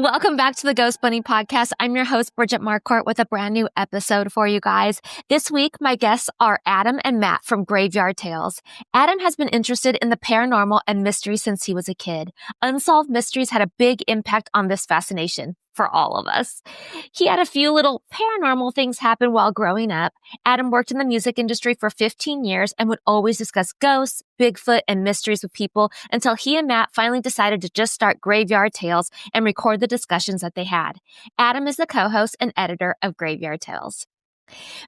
Welcome back to the Ghost Bunny podcast. I'm your host, Bridget Marcourt, with a brand new episode for you guys. This week, my guests are Adam and Matt from GraveYard Tales. Adam has been interested in the paranormal and mystery since he was a kid. Unsolved mysteries had a big impact on this fascination for all of us. He had a few little paranormal things happen while growing up. Adam worked in the music industry for 15 years and would always discuss ghosts, Bigfoot, and mysteries with people until he and Matt finally decided to just start GraveYard Tales and record the discussions that they had. Adam is the co-host and editor of GraveYard Tales.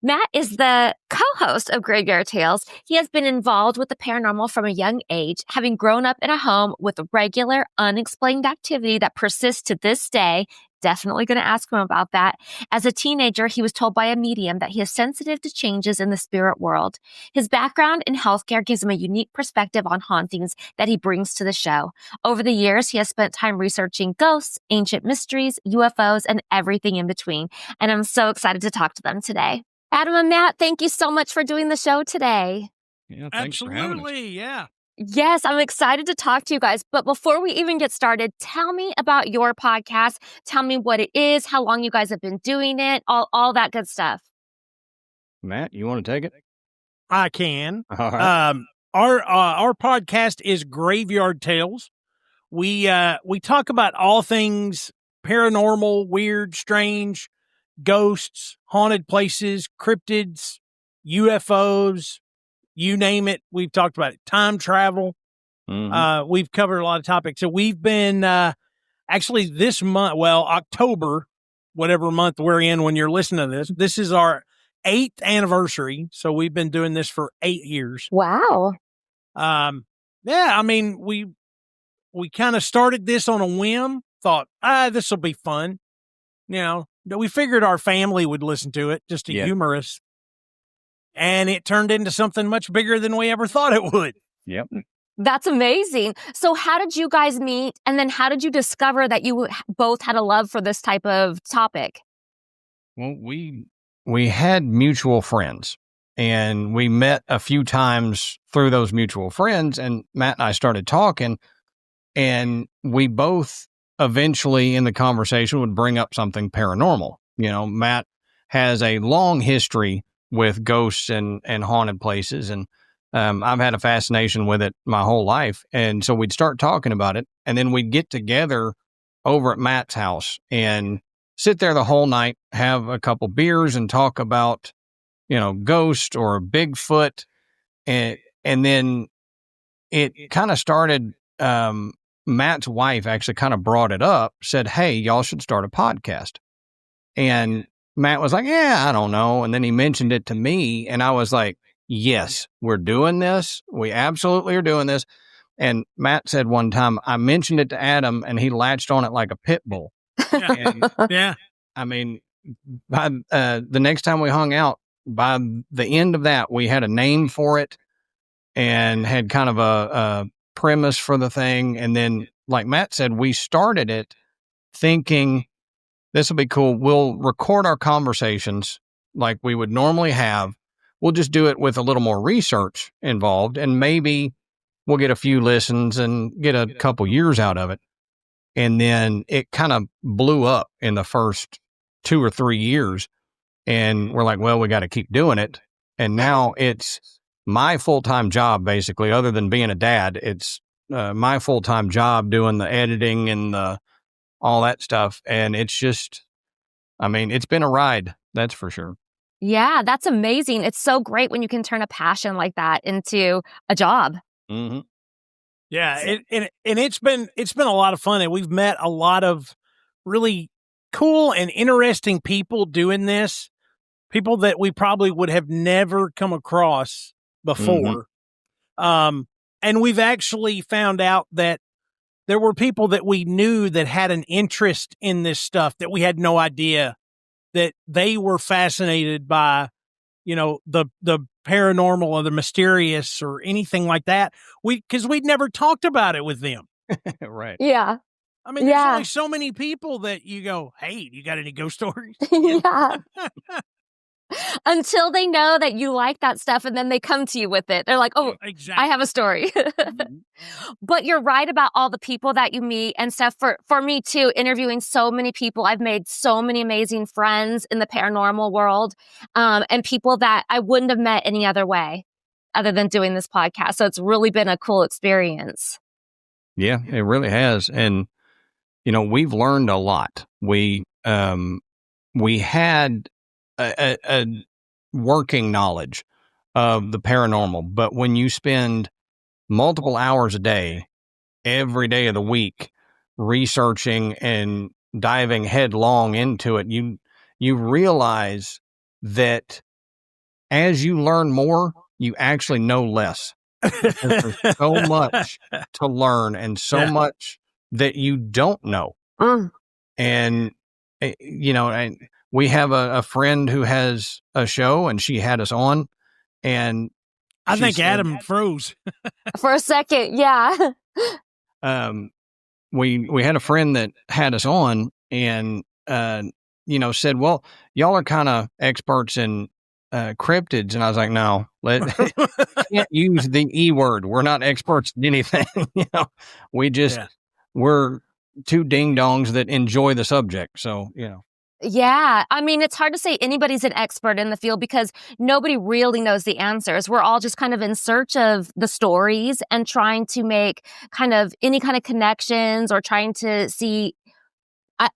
Matt is the co-host of GraveYard Tales. He has been involved with the paranormal from a young age, having grown up in a home with regular, unexplained activity that persists to this day. Definitely going to ask him about that. As a teenager, he was told by a medium that he is sensitive to changes in the spirit world. His background in healthcare gives him a unique perspective on hauntings that he brings to the show. Over the years, he has spent time researching ghosts, ancient mysteries, UFOs, and everything in between. And I'm so excited to talk to them today. Adam and Matt, thank you so much for doing the show today. Yeah, thanks for having us. Absolutely, yeah. Yes, I'm excited to talk to you guys. But before we even get started, tell me about your podcast. Tell me what it is, how long you guys have been doing it, all that good stuff. Matt, you want to take it? I can. All right. Our podcast is GraveYard Tales. We talk about all things paranormal, weird, strange, ghosts, haunted places, cryptids, UFOs, you name it. We've talked about it. Time travel. Mhm. We've covered a lot of topics. So we've been actually this month, October, whatever month we're in when you're listening to this. This is our 8th anniversary. So we've been doing this for 8 years. Wow. Yeah, I mean, we kind of started this on a whim, thought, this will be fun. You know, we figured our family would listen to it just to humor us. And it turned into something much bigger than we ever thought it would. Yep. That's amazing. So how did you guys meet? And then how did you discover that you both had a love for this type of topic? Well, we had mutual friends, and we met a few times through those mutual friends, and Matt and I started talking, and we both eventually in the conversation would bring up something paranormal. You know, Matt has a long history with ghosts and haunted places, and I've had a fascination with it my whole life. And so we'd start talking about it, and then we'd get together over at Matt's house and sit there the whole night, have a couple beers, and talk about, you know, ghost or Bigfoot. And then it kind of started, Matt's wife actually kind of brought it up, said, hey, y'all should start a podcast. And Matt was like, yeah, I don't know. And then he mentioned it to me, and I was like, yes, we're doing this. We absolutely are doing this. And Matt said one time, I mentioned it to Adam, and he latched on it like a pit bull. And, Yeah. I mean, by the next time we hung out, by the end of that, we had a name for it and had kind of a premise for the thing. And then, like Matt said, we started it thinking, this will be cool. We'll record our conversations like we would normally have. We'll just do it with a little more research involved, and maybe we'll get a few listens and get a couple years out of it. And then it kind of blew up in the first 2 or 3 years. And we're like, well, we got to keep doing it. And now it's my full-time job, basically, other than being a dad. It's my full-time job doing the editing and all that stuff. And it's just, I mean, it's been a ride. That's for sure. Yeah, that's amazing. It's so great when you can turn a passion like that into a job. Mm-hmm. Yeah. And it's been a lot of fun. And we've met a lot of really cool and interesting people doing this. People that we probably would have never come across before. And we've actually found out that there were people that we knew that had an interest in this stuff that we had no idea that they were fascinated by, you know, the paranormal or the mysterious or anything like that. Because we'd never talked about it with them. Right. Yeah. I mean, there's only so many people that you go, hey, you got any ghost stories? Yeah. Until they know that you like that stuff and then they come to you with it. They're like, oh, Exactly. I have a story. But you're right about all the people that you meet and stuff. For me too, interviewing so many people, I've made so many amazing friends in the paranormal world, and people that I wouldn't have met any other way other than doing this podcast. So it's really been a cool experience. Yeah, it really has. And, we've learned a lot. We had a working knowledge of the paranormal, but when you spend multiple hours a day, every day of the week, researching and diving headlong into it, you realize that as you learn more, you actually know less. There's so much to learn and so much that you don't know. And, and we have a friend who has a show, and she had us on, and I think said, Adam froze for a second. Yeah. We had a friend that had us on, and said, well, y'all are kind of experts in cryptids. And I was like, no, can't use the E word. We're not experts in anything. We just, we're two ding dongs that enjoy the subject. So, Yeah. I mean, it's hard to say anybody's an expert in the field because nobody really knows the answers. We're all just kind of in search of the stories and trying to make kind of any kind of connections or trying to see.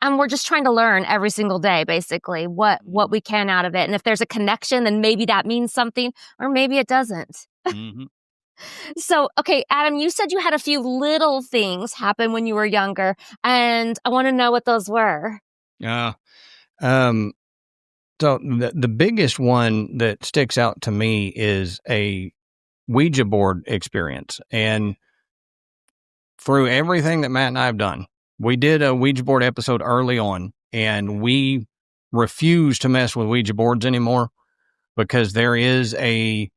And we're just trying to learn every single day, basically, what we can out of it. And if there's a connection, then maybe that means something, or maybe it doesn't. Mm-hmm. So, okay, Adam, you said you had a few little things happen when you were younger, and I want to know what those were. So the biggest one that sticks out to me is a Ouija board experience. And through everything that Matt and I have done, we did a Ouija board episode early on, and we refuse to mess with Ouija boards anymore because there is a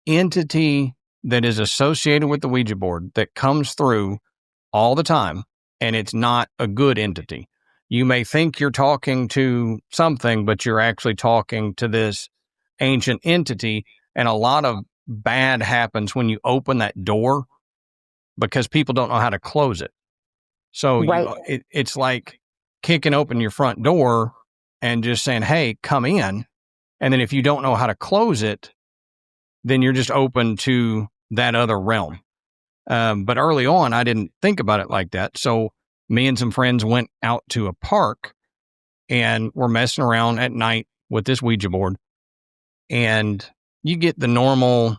entity that is associated with the Ouija board that comes through all the time, and it's not a good entity. You may think you're talking to something, but you're actually talking to this ancient entity, and a lot of bad happens when you open that door because people don't know how to close it. So it's like kicking open your front door and just saying, hey, come in. And then if you don't know how to close it, then you're just open to that other realm. But early on, I didn't think about it like that. So me and some friends went out to a park and we're messing around at night with this Ouija board. And you get the normal,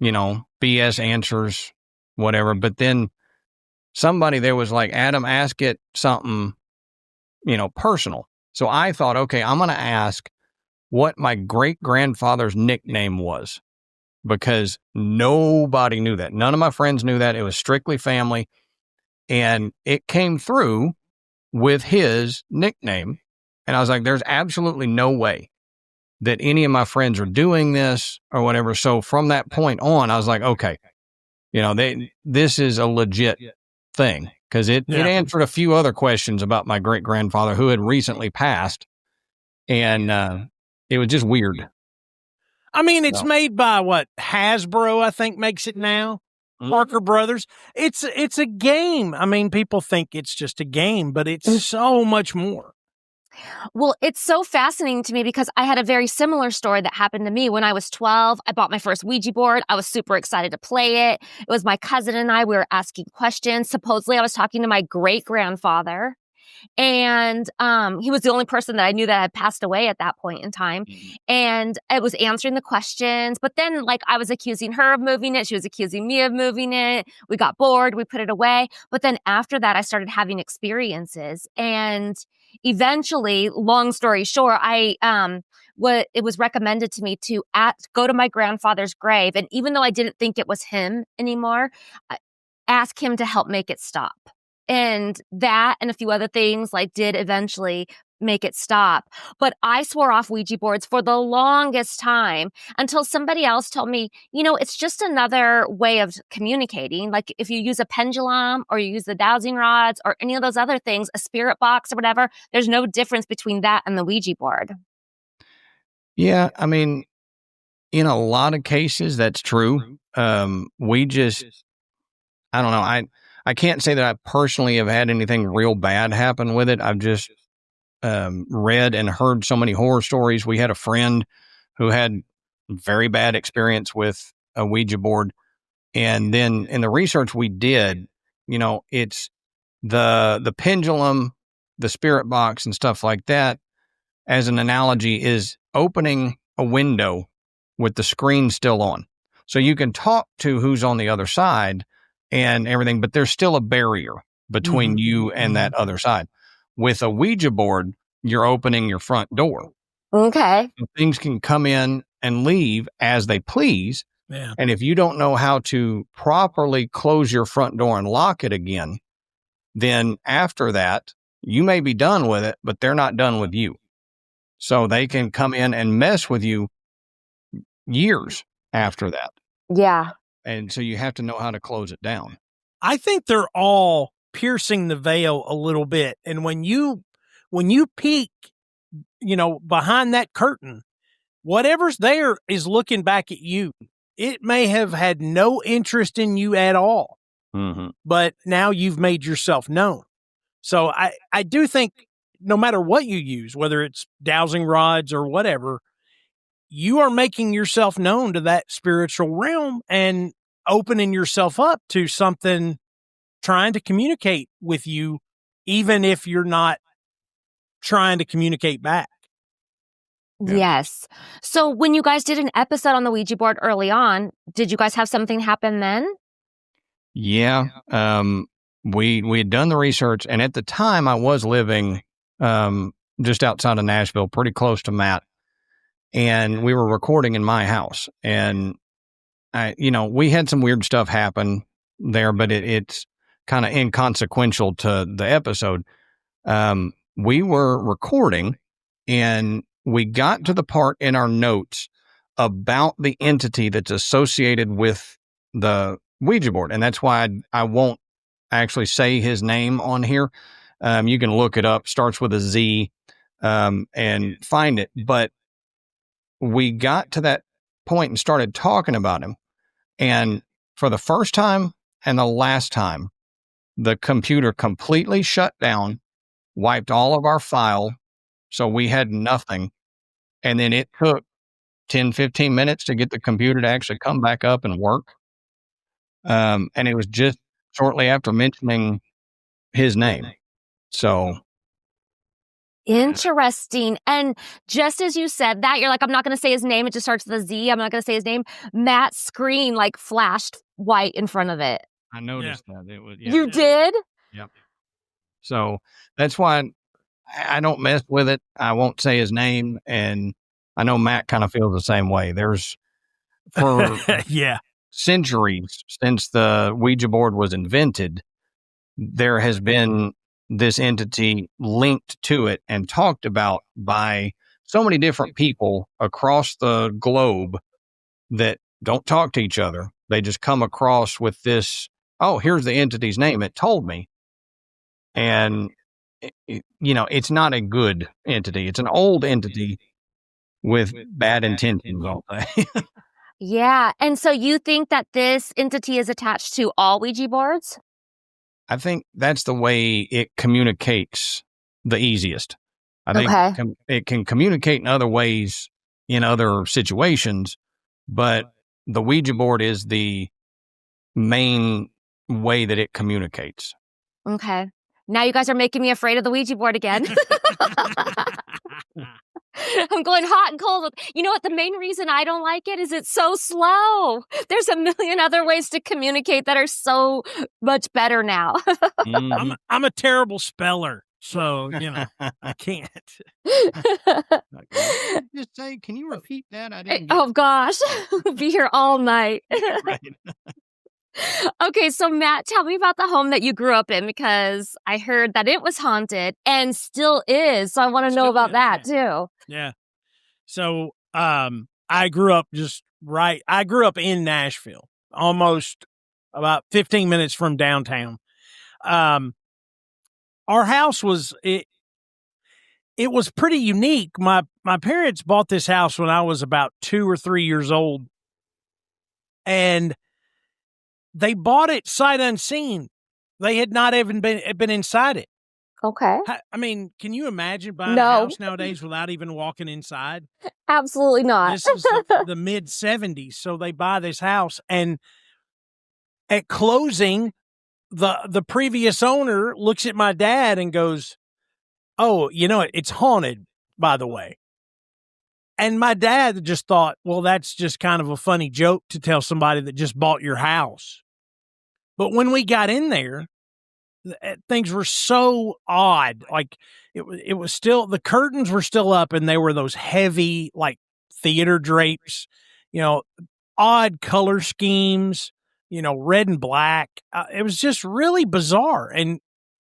BS answers, whatever. But then somebody there was like, Adam, ask it something, personal. So I thought, okay, I'm going to ask what my great-grandfather's nickname was, because nobody knew that. None of my friends knew that. It was strictly family. And it came through with his nickname. And I was like, there's absolutely no way that any of my friends are doing this or whatever. So from that point on, I was like, okay, this is a legit thing, because it answered a few other questions about my great-grandfather who had recently passed. And it was just weird. I mean, it's made by Hasbro, I think, makes it now. Parker Brothers. It's a game. I mean, people think it's just a game, but it's so much more. Well, it's so fascinating to me because I had a very similar story that happened to me when I was 12. I bought my first Ouija board. I was super excited to play it. It was my cousin and I. We were asking questions. Supposedly, I was talking to my great-grandfather. And he was the only person that I knew that had passed away at that point in time. And it was answering the questions. But then, I was accusing her of moving it. She was accusing me of moving it. We got bored. We put it away. But then after that, I started having experiences. And eventually, long story short, it was recommended to me to go to my grandfather's grave. And even though I didn't think it was him anymore, ask him to help make it stop. And that and a few other things did eventually make it stop. But I swore off Ouija boards for the longest time until somebody else told me, it's just another way of communicating. Like if you use a pendulum or you use the dowsing rods or any of those other things, a spirit box or whatever, there's no difference between that and the Ouija board. Yeah, I mean, in a lot of cases, that's true. We just, I don't know. I can't say that I personally have had anything real bad happen with it. I've just read and heard so many horror stories. We had a friend who had very bad experience with a Ouija board. And then in the research we did, it's the pendulum, the spirit box and stuff like that, as an analogy, is opening a window with the screen still on. So you can talk to who's on the other side and everything, but there's still a barrier between you and that other side. With a Ouija board, you're opening your front door. Okay. So things can come in and leave as they please. Yeah. And if you don't know how to properly close your front door and lock it again, then after that, you may be done with it, but they're not done with you. So they can come in and mess with you years after that. Yeah. And so you have to know how to close it down. I think they're all piercing the veil a little bit. And when you peek, behind that curtain, whatever's there is looking back at you. It may have had no interest in you at all, but now you've made yourself known. So I do think no matter what you use, whether it's dowsing rods or whatever, you are making yourself known to that spiritual realm and opening yourself up to something trying to communicate with you, even if you're not trying to communicate back. Yeah. Yes. So when you guys did an episode on the Ouija board early on, did you guys have something happen then? Yeah. We had done the research, and at the time I was living just outside of Nashville, pretty close to Matt, and we were recording in my house. And we had some weird stuff happen there, but it's kind of inconsequential to the episode. We were recording, and we got to the part in our notes about the entity that's associated with the Ouija board. And that's why I won't actually say his name on here. You can look it up, starts with a Z, and find it. But we got to that point and started talking about him. And for the first time and the last time, the computer completely shut down, wiped all of our file. So we had nothing. And then it took 10, 15 minutes to get the computer to actually come back up and work. And it was just shortly after mentioning his name. So interesting. And just as you said that, you're like, I'm not going to say his name. It just starts with a Z. I'm not going to say his name. Matt's screen flashed white in front of it. I noticed that. It was. You did? Yep. So that's why I don't mess with it. I won't say his name. And I know Matt kind of feels the same way. There's for centuries since the Ouija board was invented, there has been this entity linked to it and talked about by so many different people across the globe that don't talk to each other. They just come across with this, oh, here's the entity's name. It told me. And, it's not a good entity. It's an old entity with bad intentions, I'll say. Yeah. And so you think that this entity is attached to all Ouija boards? I think that's the way it communicates the easiest. I think it can communicate in other ways in other situations, but the Ouija board is the main way that it communicates. Okay. Now you guys are making me afraid of the Ouija board again. I'm going hot and cold. You know what? The main reason I don't like it is it's so slow. There's a million other ways to communicate that are so much better now. I'm a terrible speller, so I can't. Just say, can you repeat that? I didn't. Oh gosh, we'll be here all night. Right. Okay, so Matt, tell me about the home that you grew up in, because I heard that it was haunted and still is. So I want to know about that too. Yeah. So I grew up I grew up in Nashville, almost about 15 minutes from downtown. Our house was it was pretty unique. My parents bought this house when I was about 2 or 3 years old, and they bought it sight unseen. They had not even been inside it. Okay. I mean, can you imagine buying a house nowadays without even walking inside? Absolutely not. This is the mid 70s, so they buy this house, and at closing, the previous owner looks at my dad and goes, "Oh, it's haunted, by the way." And my dad just thought, well, that's just kind of a funny joke to tell somebody that just bought your house. But when we got in there, things were so odd. Like it was still, the curtains were still up, and they were those heavy, like theater drapes, odd color schemes, red and black. It was just really bizarre. And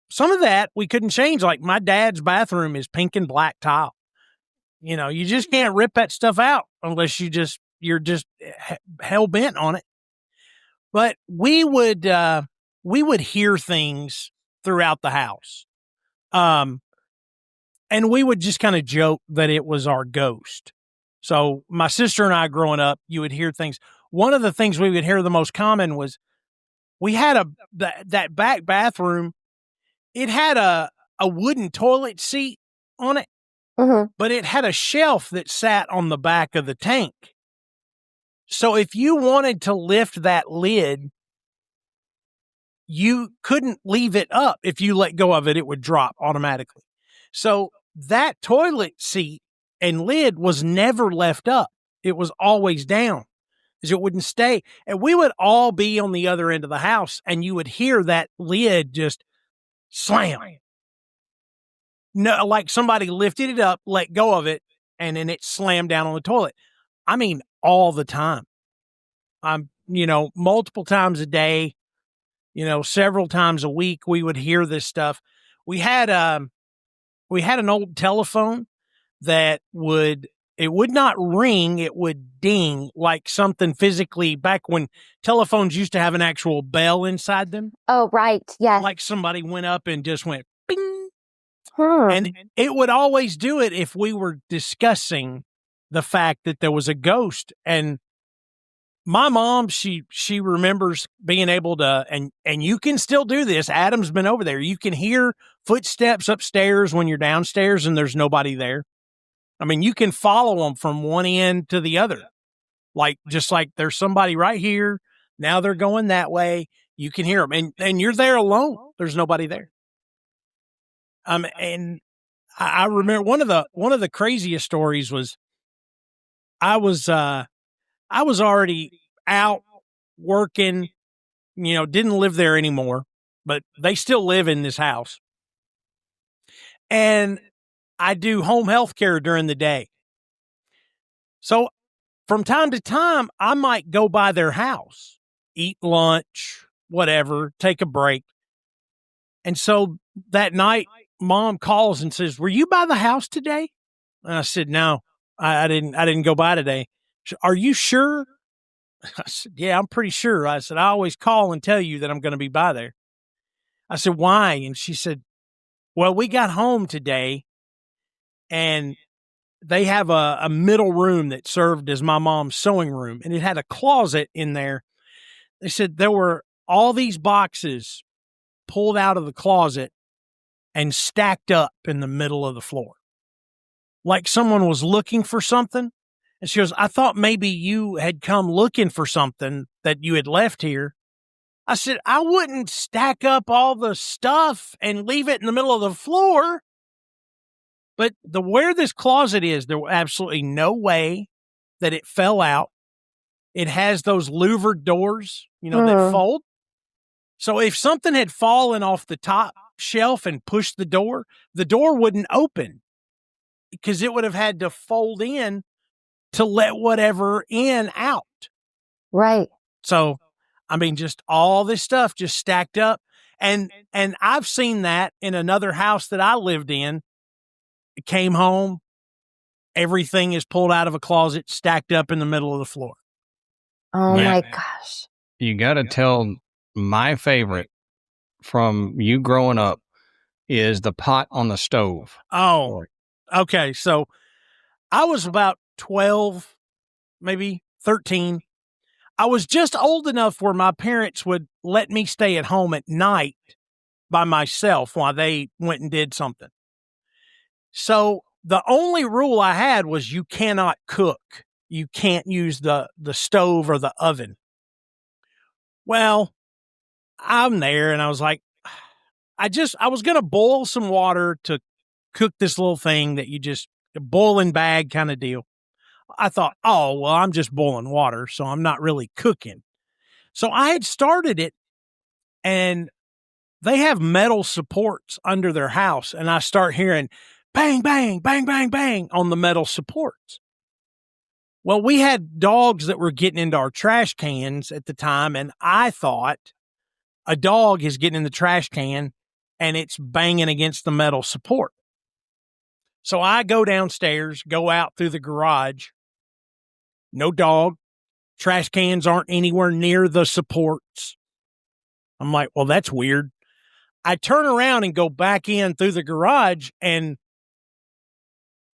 some of that we couldn't change. Like my dad's bathroom is pink and black tile. You just can't rip that stuff out unless you're just hell bent on it. But we would hear things throughout the house. And we would just kind of joke that it was our ghost. So my sister and I growing up, you would hear things. One of the things we would hear the most common was we had that back bathroom. It had a wooden toilet seat on it. Mm-hmm. But it had a shelf that sat on the back of the tank. So if you wanted to lift that lid, you couldn't leave it up. If you let go of it, it would drop automatically. So that toilet seat and lid was never left up. It was always down because it wouldn't stay. And we would all be on the other end of the house, and you would hear that lid just slam. No, like somebody lifted it up, let go of it, and then it slammed down on the toilet. I mean, all the time. Multiple times a day, several times a week, we would hear this stuff. We had an old telephone that would not ring, it would ding like something physically, back when telephones used to have an actual bell inside them. Oh, right. Yes. Like somebody went up and just went bing. Hmm. And it would always do it if we were discussing the fact that there was a ghost. And my mom, she remembers being able to, and you can still do this. Adam's been over there. You can hear footsteps upstairs when you're downstairs and there's nobody there. I mean, you can follow them from one end to the other. Just like there's somebody right here. Now they're going that way. You can hear them, and you're there alone. There's nobody there. And I remember one of the craziest stories was I was already out working, didn't live there anymore, but they still live in this house. And I do home health care during the day. So from time to time, I might go by their house, eat lunch, whatever, take a break. And so that night, Mom calls and says, "Were you by the house today?" And I said, "No, I didn't go by today." She said, "Are you sure?" I said, "Yeah, I'm pretty sure." I said, "I always call and tell you that I'm going to be by there." I said, "Why?" And she said, "Well, we got home today, and they have a middle room that served as my mom's sewing room, and it had a closet in there." They said there were all these boxes pulled out of the closet and stacked up in the middle of the floor, like someone was looking for something. And she goes, "I thought maybe you had come looking for something that you had left here." I said, "I wouldn't stack up all the stuff and leave it in the middle of the floor." But where this closet is, there was absolutely no way that it fell out. It has those louvered doors, that fold. So if something had fallen off the top shelf and pushed the door wouldn't open because it would have had to fold in to let whatever in out. Right. So, I mean, just all this stuff just stacked up. And I've seen that in another house that I lived in. It came home, everything is pulled out of a closet, stacked up in the middle of the floor. Oh my gosh. You got to tell my favorite from you growing up is the pot on the stove. Oh, Okay, so I was about 12, maybe 13. I was just old enough where my parents would let me stay at home at night by myself while they went and did something. So the only rule I had was you cannot cook. You can't use the stove or the oven. Well, I'm there and I was like, I was going to boil some water to cook this little thing that you just a boiling bag kind of deal. I thought, oh, well, I'm just boiling water, so I'm not really cooking. So I had started it, and they have metal supports under their house, and I start hearing bang, bang, bang, bang, bang on the metal supports. Well, we had dogs that were getting into our trash cans at the time, and I thought a dog is getting in the trash can and it's banging against the metal support. So I go downstairs, go out through the garage. No dog. Trash cans aren't anywhere near the supports. I'm like, well, that's weird. I turn around and go back in through the garage, and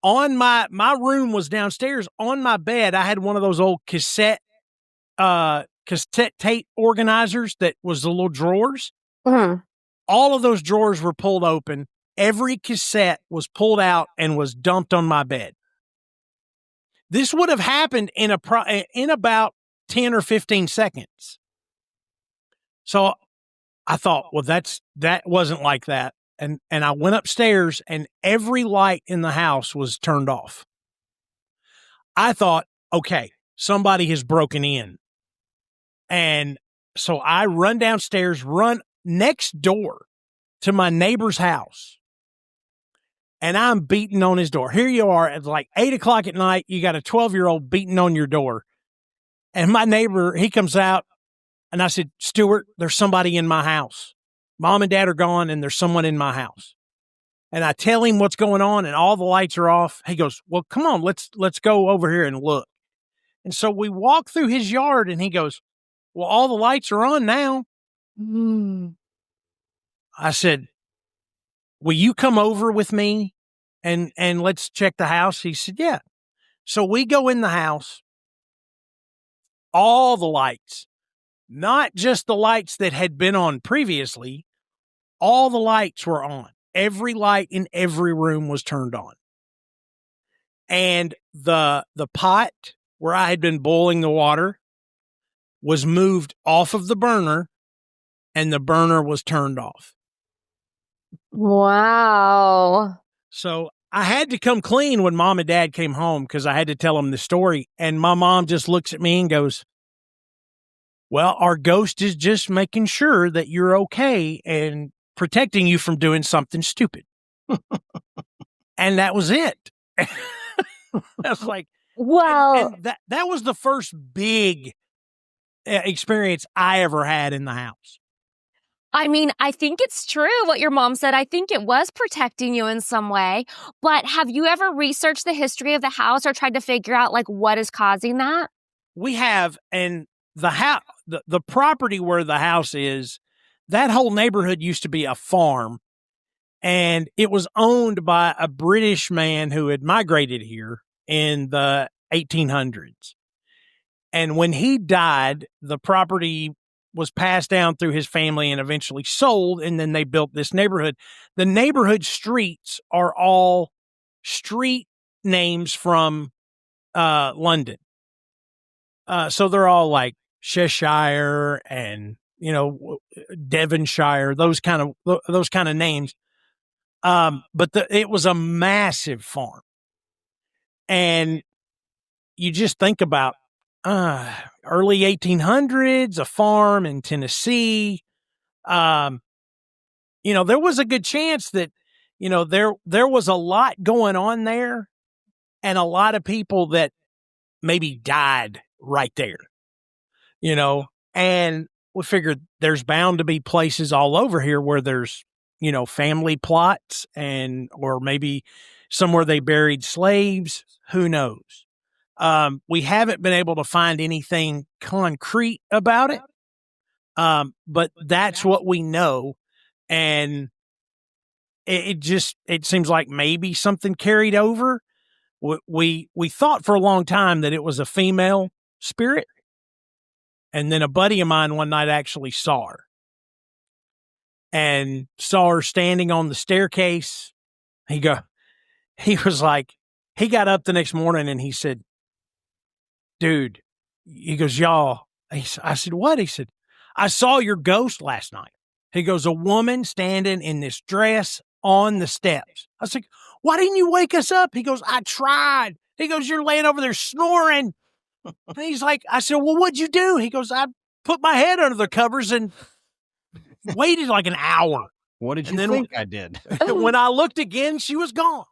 on my room was downstairs. On my bed, I had one of those old cassette tape organizers that was the little drawers. Mm-hmm. All of those drawers were pulled open. Every cassette was pulled out and was dumped on my bed. This would have happened in about 10 or 15 seconds. So I thought, well, that wasn't like that. And I went upstairs and every light in the house was turned off. I thought, okay, somebody has broken in. And so I run downstairs, run next door to my neighbor's house. And I'm beating on his door. Here you are at like 8:00 at night. You got a 12-year-old beating on your door. And my neighbor, he comes out and I said, Stuart, there's somebody in my house. Mom and dad are gone and there's someone in my house. And I tell him what's going on and all the lights are off. He goes, well, come on, let's go over here and look. And so we walk through his yard and he goes, well, all the lights are on now. Mm. I said, will you come over with me and let's check the house? He said, yeah. So we go in the house, all the lights, not just the lights that had been on previously, all the lights were on. Every light in every room was turned on. And the pot where I had been boiling the water was moved off of the burner and the burner was turned off. Wow. So I had to come clean when mom and dad came home because I had to tell them the story. And my mom just looks at me and goes, well, our ghost is just making sure that you're okay and protecting you from doing something stupid. And that was it. I was like, well, and that was the first big experience I ever had in the house. I mean, I think it's true what your mom said. I think it was protecting you in some way. But have you ever researched the history of the house or tried to figure out like what is causing that? We have, and the house, the property where the house is, that whole neighborhood used to be a farm, and it was owned by a British man who had migrated here in the 1800s. And when he died, the property was passed down through his family and eventually sold, and then they built this neighborhood. The neighborhood streets are all street names from London. So they're all like Cheshire and, Devonshire, those kind of names. But it was a massive farm. And you just think about early 1800s, a farm in Tennessee. There was a good chance that, there was a lot going on there and a lot of people that maybe died right there, and we figured there's bound to be places all over here where there's, family plots or maybe somewhere they buried slaves. Who knows? We haven't been able to find anything concrete about it. But that's what we know. And it seems like maybe something carried over. We thought for a long time that it was a female spirit. And then a buddy of mine one night actually saw her standing on the staircase. He was like, he got up the next morning and he said, dude, he goes, y'all, I said, what? He said, I saw your ghost last night. He goes, a woman standing in this dress on the steps. I was like, why didn't you wake us up? He goes, I tried. He goes, you're laying over there snoring. And he's like, I said, well, what'd you do? He goes, I put my head under the covers and waited like an hour. What did you think I did? When I looked again, she was gone.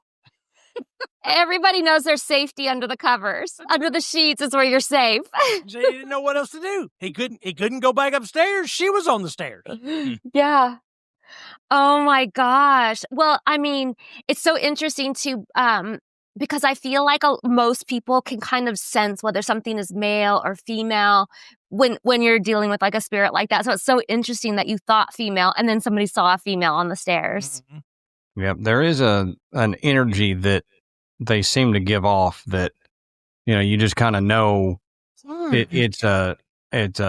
Everybody knows there's safety under the covers. Under the sheets is where you're safe. So he didn't know what else to do. He couldn't go back upstairs. She was on the stairs. Yeah. Oh my gosh. Well, I mean, it's so interesting to because I feel like most people can kind of sense whether something is male or female when you're dealing with like a spirit like that. So it's so interesting that you thought female and then somebody saw a female on the stairs. Mm-hmm. Yeah, there is an energy that they seem to give off that, you just kind of know it's a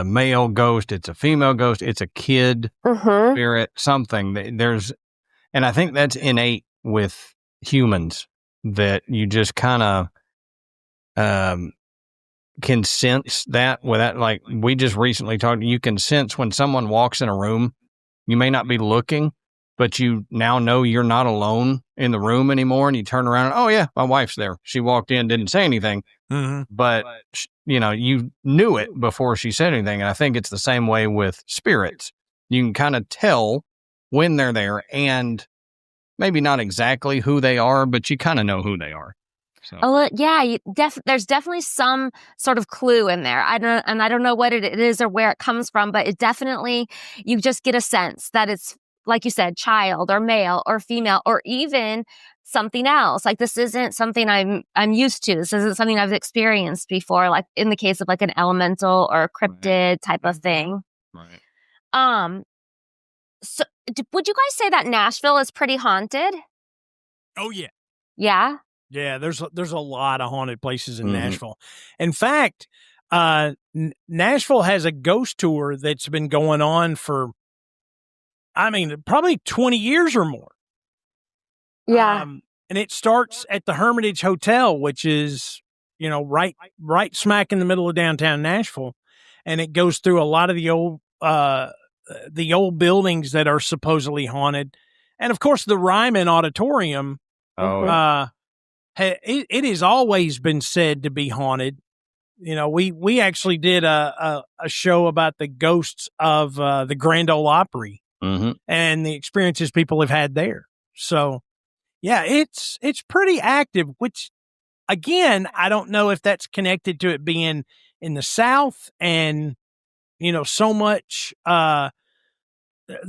male ghost, it's a female ghost, it's a kid spirit, something. And I think that's innate with humans, that you just kind of can sense that without, like, we just recently talked, you can sense when someone walks in a room, you may not be looking, but you now know you're not alone in the room anymore, and you turn around and, oh yeah, my wife's there. She walked in, didn't say anything, but you knew it before she said anything. And I think it's the same way with spirits. You can kind of tell when they're there, and maybe not exactly who they are, but you kind of know who they are. So. Oh yeah, there's definitely some sort of clue in there. I don't know what it is or where it comes from, but it definitely, you just get a sense that it's, like you said, child or male or female or even something else. Like, this isn't something I'm used to. This isn't something I've experienced before, like in the case of like an elemental or a cryptid type of thing. Right. So would you guys say that Nashville is pretty haunted? Oh yeah. Yeah? Yeah, there's a lot of haunted places in Nashville. In fact, Nashville has a ghost tour that's been going on for, probably 20 years or more. Yeah. And it starts at the Hermitage Hotel, which is, right smack in the middle of downtown Nashville. And it goes through a lot of the old buildings that are supposedly haunted. And of course, the Ryman Auditorium, it has always been said to be haunted. We actually did a show about the ghosts of the Grand Ole Opry. And the experiences people have had there. So, yeah, it's pretty active, which, again, I don't know if that's connected to it being in the South and, so much, there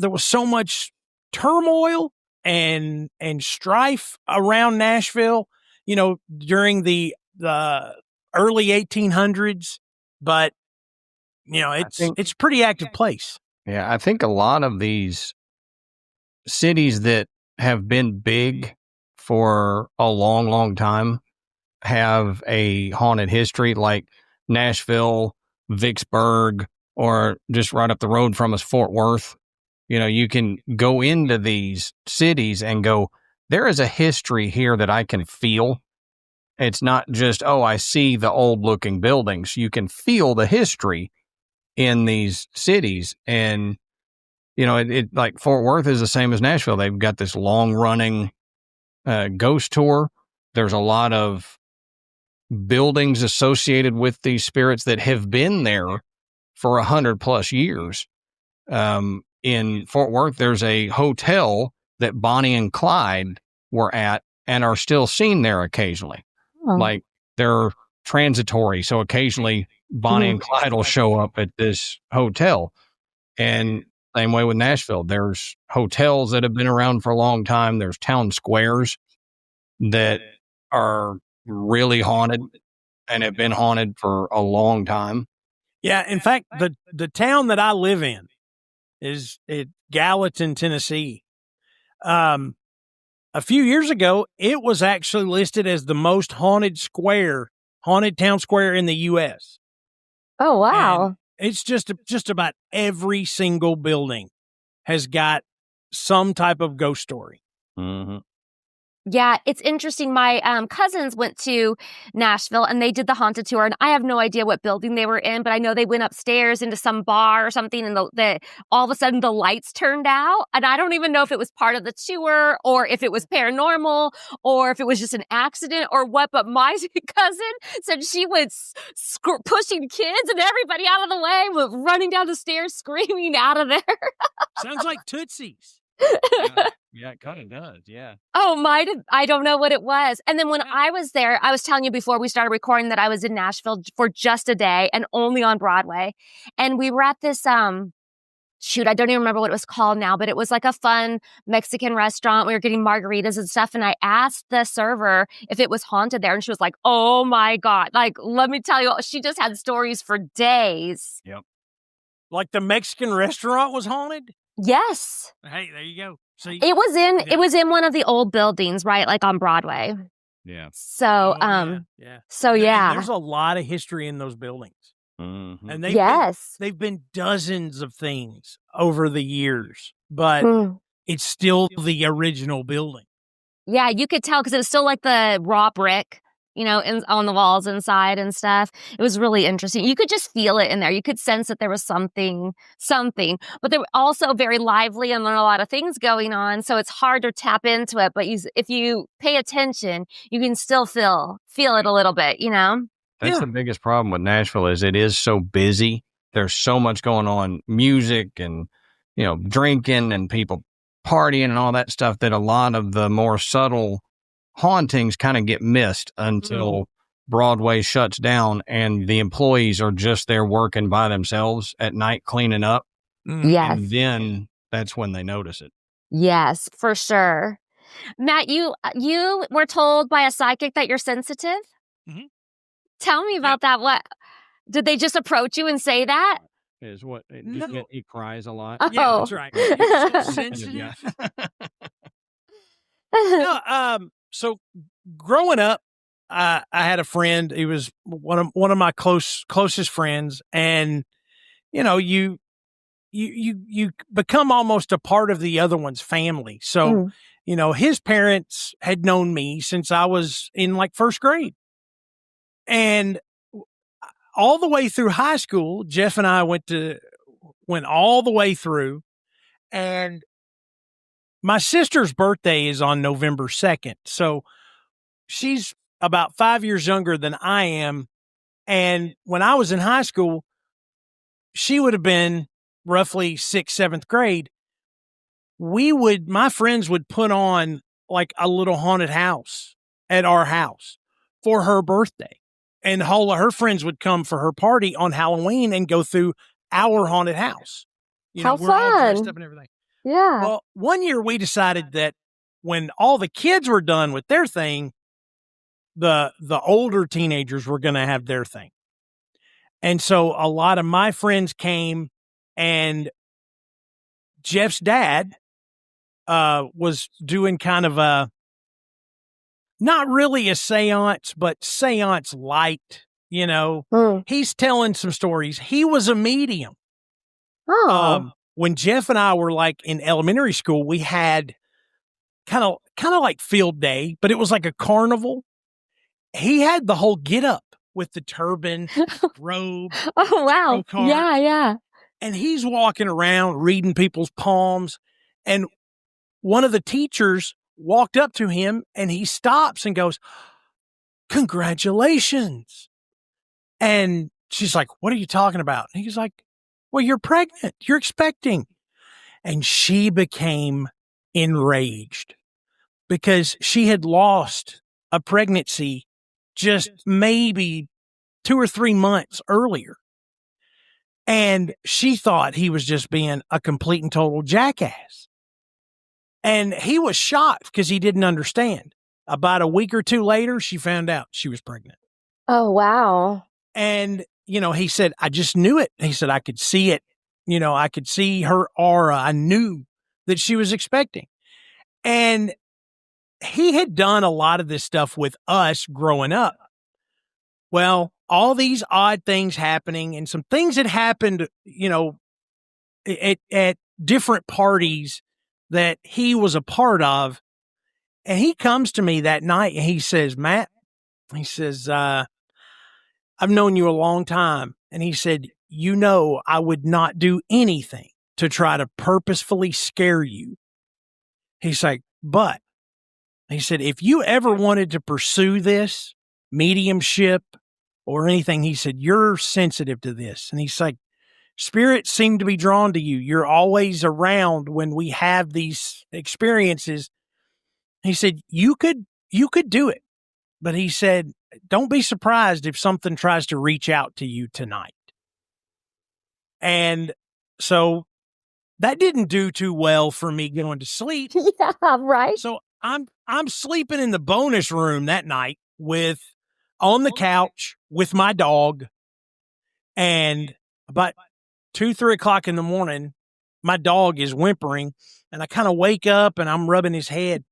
was so much turmoil and strife around Nashville, during the early 1800s, but, it's a pretty active place. Yeah, I think a lot of these cities that have been big for a long, long time have a haunted history, like Nashville, Vicksburg, or just right up the road from us, Fort Worth. You can go into these cities and go, there is a history here that I can feel. It's not just, oh, I see the old looking buildings. You can feel the history in these cities. And, it like Fort Worth is the same as Nashville. They've got this long running ghost tour. There's a lot of buildings associated with these spirits that have been there for 100+ years. In Fort Worth, there's a hotel that Bonnie and Clyde were at and are still seen there occasionally. Like, they're transitory. So occasionally Bonnie and Clyde will show up at this hotel. And same way with Nashville. There's hotels that have been around for a long time. There's town squares that are really haunted and have been haunted for a long time. Yeah. In fact, the town that I live in is Gallatin, Tennessee. a few years ago, it was actually listed as the most haunted town square in the U.S. Oh, wow. And it's just about every single building has got some type of ghost story. Mm-hmm. Yeah, it's interesting. My cousins went to Nashville and they did the haunted tour, and I have no idea what building they were in, but I know they went upstairs into some bar or something, and all of a sudden the lights turned out, and I don't even know if it was part of the tour or if it was paranormal or if it was just an accident or what. But my cousin said she was pushing kids and everybody out of the way, running down the stairs, screaming out of there. Sounds like Tootsies. Yeah, it kind of does. Yeah. Oh, I don't know what it was. And then when I was there, I was telling you before we started recording that I was in Nashville for just a day and only on Broadway. And we were at this, shoot, I don't even remember what it was called now, but it was like a fun Mexican restaurant. We were getting margaritas and stuff. And I asked the server if it was haunted there. And she was like, oh my God. Like, let me tell you, she just had stories for days. Yep. Like the Mexican restaurant was haunted? Yes. Hey, there you go. See, it was in one of the old buildings, right? Like on Broadway. Yeah. So, yeah. There's a lot of history in those buildings. Mm-hmm. And they've been dozens of things over the years, but it's still the original building. Yeah, you could tell because it was still like the raw brick, on the walls inside and stuff. It was really interesting. You could just feel it in there. You could sense that there was something, but they were also very lively and there are a lot of things going on. So it's hard to tap into it. But if you pay attention, you can still feel it a little bit, That's the biggest problem with Nashville is it is so busy. There's so much going on, music and, drinking and people partying and all that stuff that a lot of the more subtle hauntings kind of get missed until Broadway shuts down and the employees are just there working by themselves at night cleaning up. Yes. And then that's when they notice it. Yes, for sure. Matt, you were told by a psychic that you're sensitive? Mm-hmm. Tell me about that. What did they just approach you and say that? Is what he cries a lot. Oh. Yeah, that's right. You're so sensitive. So growing up, I had a friend. He was one of my closest friends, and you become almost a part of the other one's family. So his parents had known me since I was in like first grade, and all the way through high school, Jeff and I went all the way through, and my sister's birthday is on November 2nd. So she's about 5 years younger than I am. And when I was in high school, she would have been roughly 6th, 7th grade. My friends would put on like a little haunted house at our house for her birthday. And all of her friends would come for her party on Halloween and go through our haunted house. How we're fun. all dressed up and everything. Yeah. Well, one year we decided that when all the kids were done with their thing, the older teenagers were going to have their thing. And so a lot of my friends came, and Jeff's dad was doing kind of not really a seance, but seance light, He's telling some stories. He was a medium. Oh. When Jeff and I were like in elementary school, we had kind of like field day, but it was like a carnival. He had the whole get up with the turban, robe. Oh, wow. Yeah. And he's walking around reading people's palms. And one of the teachers walked up to him and he stops and goes, "Congratulations." And she's like, "What are you talking about?" And he's like, "Well, you're pregnant. You're expecting." And she became enraged because she had lost a pregnancy just maybe 2 or 3 months earlier. And she thought he was just being a complete and total jackass. And he was shocked because he didn't understand. About a week or two later, she found out she was pregnant. Oh, wow. And, he said, "I just knew it." He said, "I could see it. I could see her aura. I knew that she was expecting." And he had done a lot of this stuff with us growing up. Well, all these odd things happening and some things that happened, at different parties that he was a part of. And he comes to me that night and he says, Matt, he says, I've known you a long time. And he said, I would not do anything to try to purposefully scare you. He's like, but he said, if you ever wanted to pursue this mediumship or anything, he said, you're sensitive to this. And he's like, spirits seem to be drawn to you. You're always around when we have these experiences. He said, you could do it. But he said, don't be surprised if something tries to reach out to you tonight. And so that didn't do too well for me going to sleep. Yeah, right. So I'm sleeping in the bonus room that night on the couch with my dog. And about 2-3 o'clock in the morning, my dog is whimpering and I kind of wake up and I'm rubbing his head.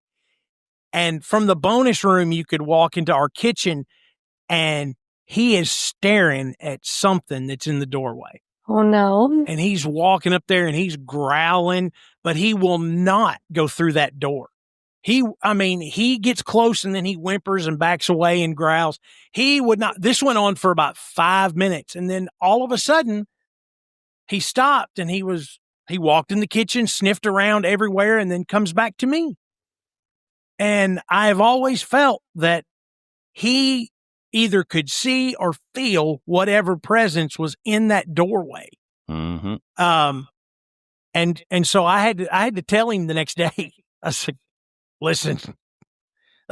And from the bonus room, you could walk into our kitchen and he is staring at something that's in the doorway. Oh, no. And he's walking up there and he's growling, but he will not go through that door. He gets close and then he whimpers and backs away and growls. He would not. This went on for about 5 minutes. And then all of a sudden he stopped and he walked in the kitchen, sniffed around everywhere, and then comes back to me. And I have always felt that he either could see or feel whatever presence was in that doorway. Mm-hmm. And so I had to tell him the next day. I said, listen,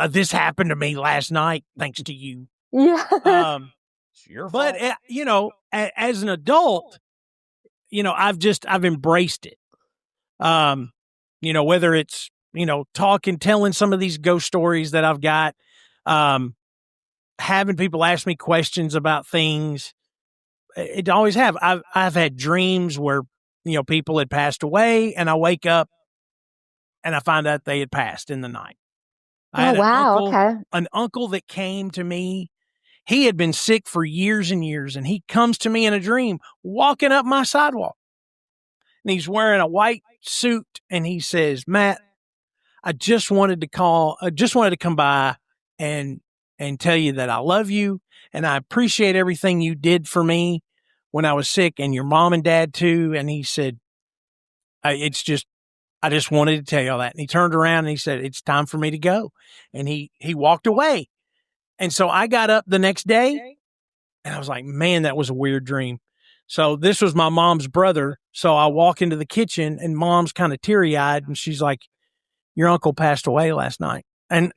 this happened to me last night, thanks to you. Yeah. It's your fault. But as an adult, I've embraced it. Whether it's, telling some of these ghost stories that I've got, having people ask me questions about things. It always have. I've had dreams where, people had passed away and I wake up and I find out they had passed in the night. I had an uncle that came to me. He had been sick for years and years, and he comes to me in a dream walking up my sidewalk. And he's wearing a white suit, and he says, Matt, I just wanted to come by and tell you that I love you, and I appreciate everything you did for me when I was sick, and your mom and dad too. And he said, I just wanted to tell you all that. And he turned around and he said, it's time for me to go. And he walked away. And so I got up the next day and I was like, man, that was a weird dream. So this was my mom's brother. So I walk into the kitchen and mom's kind of teary eyed and she's like, your uncle passed away last night. And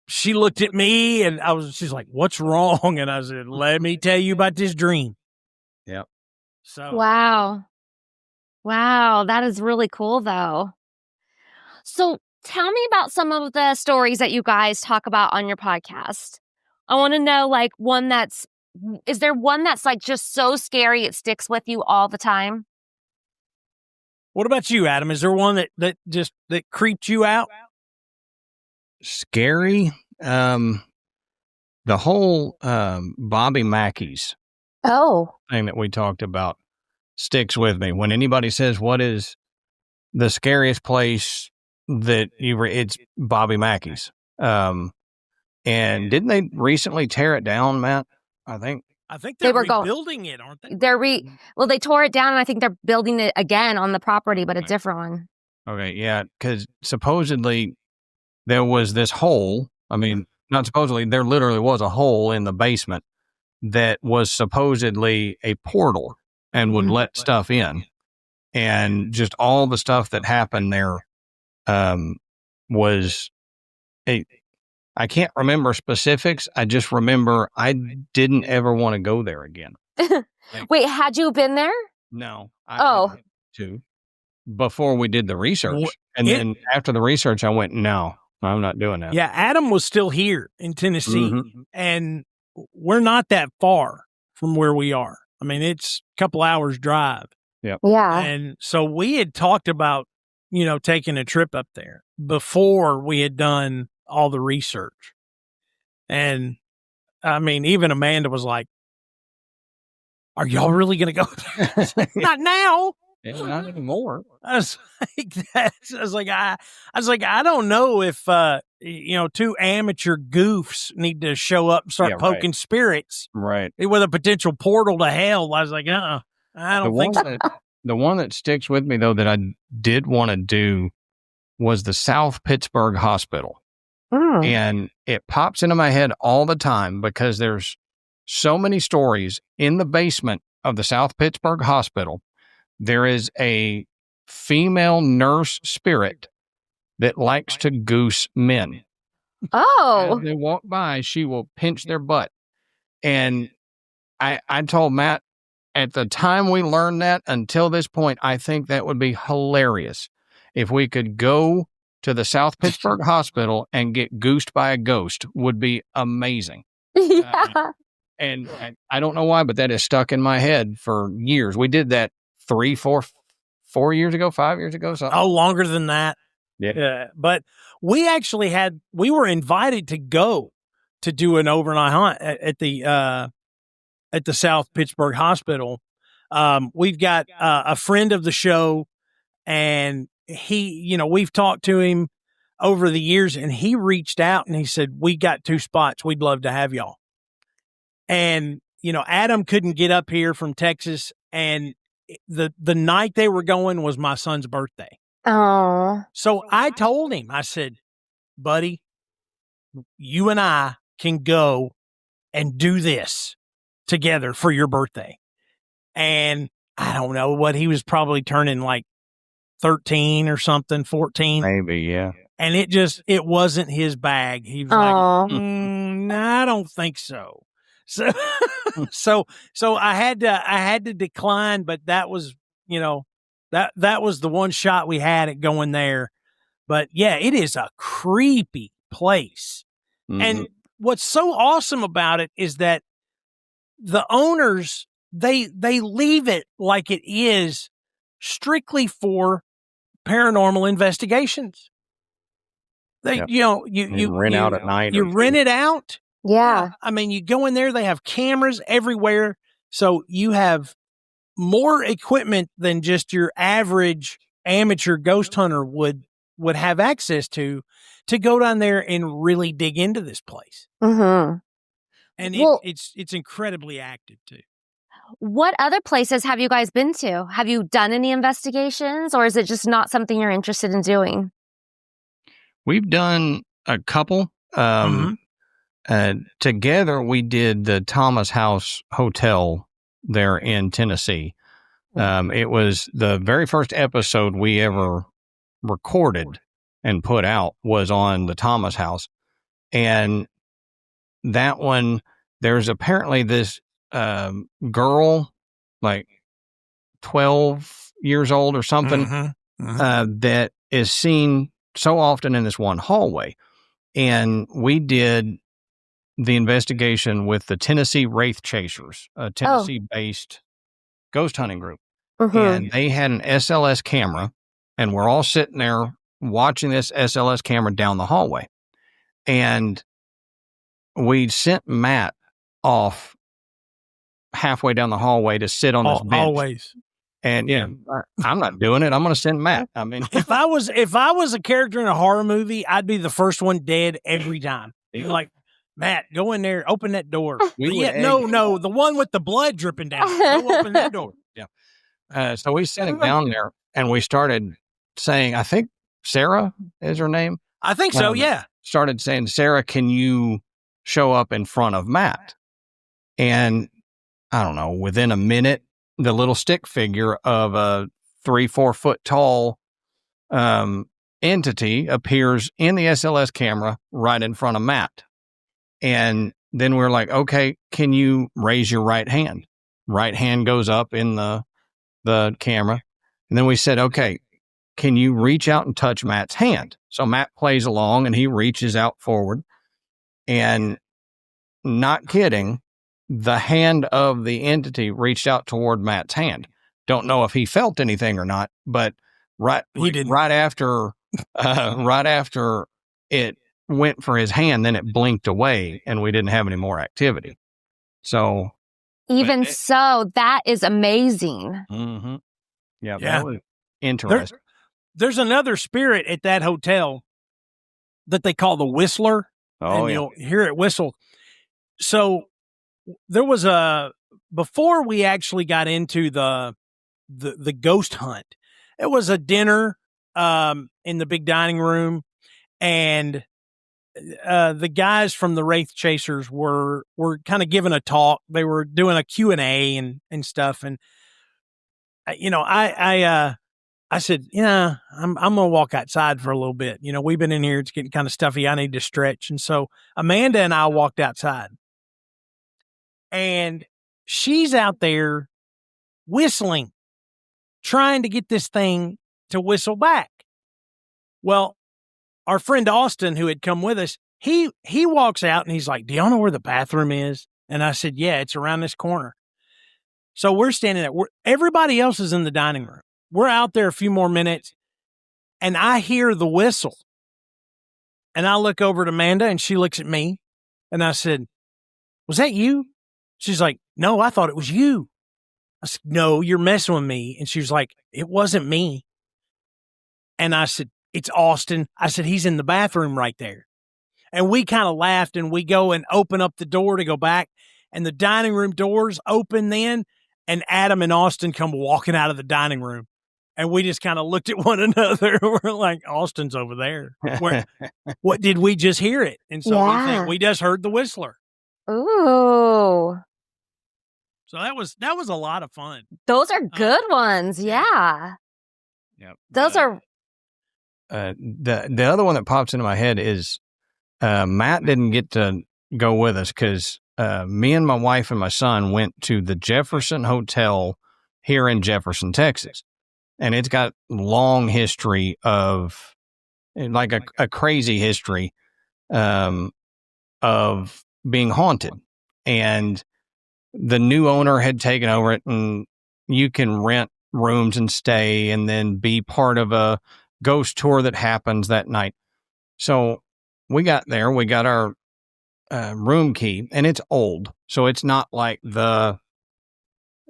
she looked at me and she's like, what's wrong? And I said, let me tell you about this dream. Yep. So Wow, that is really cool, though. So tell me about some of the stories that you guys talk about on your podcast. I want to know, is there one that's just so scary it sticks with you all the time? What about you, Adam? Is there one that creeped you out? Scary? The whole Bobby Mackey's thing that we talked about sticks with me. When anybody says, what is the scariest place that it's Bobby Mackey's. And didn't they recently tear it down, Matt? I think they're rebuilding it, aren't they? They tore it down and I think they're building it again on the property, but a different one. Okay. Yeah. Cause supposedly there was this hole. I mean, not supposedly, there literally was a hole in the basement that was supposedly a portal and would let stuff in. And just all the stuff that happened there was I can't remember specifics. I just remember I didn't ever want to go there again. Wait, had you been there? No. I had to before we did the research. Then after the research, I went, no, I'm not doing that. Yeah, Adam was still here in Tennessee, and we're not that far from where we are. I mean, it's a couple hours drive. Yep. Yeah. And so we had talked about taking a trip up there before we had done all the research. And I mean, even Amanda was like, "Are y'all really going to go there?" Not now. Yeah, not anymore. I was like, I don't know if, two amateur goofs need to show up and start poking spirits. Right. With a potential portal to hell. I was like, I don't think so. The one that sticks with me, though, that I did want to do was the South Pittsburgh Hospital. And it pops into my head all the time because there's so many stories in the basement of the South Pittsburgh Hospital. There is a female nurse spirit that likes to goose men. Oh. As they walk by, she will pinch their butt. And I told Matt, at the time we learned that, until this point, I think that would be hilarious if we could go to the South Pittsburgh Hospital and get goosed by a ghost. Would be amazing. Yeah. And I don't know why, but that is stuck in my head for years. We did that 4 years ago, 5 years ago. Something. Oh, longer than that. Yeah. But we actually we were invited to go to do an overnight hunt at the South Pittsburgh Hospital. We've got a friend of the show, and he, we've talked to him over the years, and he reached out and he said, "We got 2 spots. We'd love to have y'all." And, Adam couldn't get up here from Texas, and the night they were going was my son's birthday. Oh. So I told him, I said, "Buddy, you and I can go and do this together for your birthday." And I don't know what, he was probably turning like 13 or something, 14. Maybe, yeah. And it wasn't his bag. He was like, "Nah, I don't think so." So I had to decline, but that was, that was the one shot we had at going there. But yeah, it is a creepy place. Mm-hmm. And what's so awesome about it is that the owners, they leave it like it is strictly for paranormal investigations. They, you rent out at night. You rent it out. Yeah. I mean, you go in there, they have cameras everywhere. So you have more equipment than just your average amateur ghost hunter would have access to go down there and really dig into this place. Mm-hmm. And it's incredibly active too. What other places have you guys been to? Have you done any investigations, or is it just not something you're interested in doing? We've done a couple. Together, we did the Thomas House Hotel there in Tennessee. It was the very first episode we ever recorded and put out was on the Thomas House. And that one, there's apparently this girl, like 12 years old or something, that is seen so often in this one hallway. And we did the investigation with the Tennessee Wraith Chasers, a Tennessee-based ghost hunting group. And they had an SLS camera, and we're all sitting there watching this SLS camera down the hallway. And we sent Matt off halfway down the hallway to sit on this bench. Always. And yeah, I'm not doing it. I'm going to send Matt. I mean, if I was a character in a horror movie, I'd be the first one dead every time. Like, "Matt, go in there, open that door." No, the one with the blood dripping down. Go open that door. Yeah. So we sent him down there, and we started saying, I think Sarah is her name. I think so. Yeah. Started saying, "Sarah, can you show up in front of Matt?" And I don't know, within a minute, the little stick figure of a 3-4 foot tall entity appears in the SLS camera right in front of Matt. And then we're like, "Okay, can you raise your right hand?" Right hand goes up in the camera. And then we said, "Okay, can you reach out and touch Matt's hand?" So Matt plays along and he reaches out forward, and not kidding, the hand of the entity reached out toward Matt's hand. Don't know if he felt anything or not, but right after it went for his hand, then it blinked away and we didn't have any more activity. So so, that is amazing. Mm-hmm. Yeah, Yeah. that was interesting. There's another spirit at that hotel that they call the Whistler. Oh, and you'll hear it whistle. So there was before we actually got into the ghost hunt, it was a dinner in the big dining room, and the guys from the Wraith Chasers were kind of giving a talk. They were doing a Q&A and stuff. And, I said, yeah, I'm going to walk outside for a little bit. We've been in here. It's getting kind of stuffy. I need to stretch. And so Amanda and I walked outside, and she's out there whistling, trying to get this thing to whistle back. Well, our friend Austin, who had come with us, he walks out and he's like, do y'all know where the bathroom is? And I said, yeah, it's around this corner. So we're standing there. Everybody else is in the dining room. We're out there a few more minutes, and I hear the whistle. And I look over at Amanda, and she looks at me, and I said, was that you? She's like, no, I thought it was you. I said, no, you're messing with me. And she was like, it wasn't me. And I said, it's Austin. I said, he's in the bathroom right there. And we kind of laughed, and we go and open up the door to go back, and the dining room doors open then, and Adam and Austin come walking out of the dining room. And we just kind of looked at one another. We're like, Austin's over there. What did we just hear it? And so we think we just heard the Whistler. Ooh. So that was a lot of fun. Those are good ones. Yeah. Yep. Those are. The other one that pops into my head is Matt didn't get to go with us because me and my wife and my son went to the Jefferson Hotel here in Jefferson, Texas. And it's got long history of, like a crazy history of being haunted. And the new owner had taken over it, and you can rent rooms and stay and then be part of a ghost tour that happens that night. So we got there, we got our room key, and it's old. So it's not like the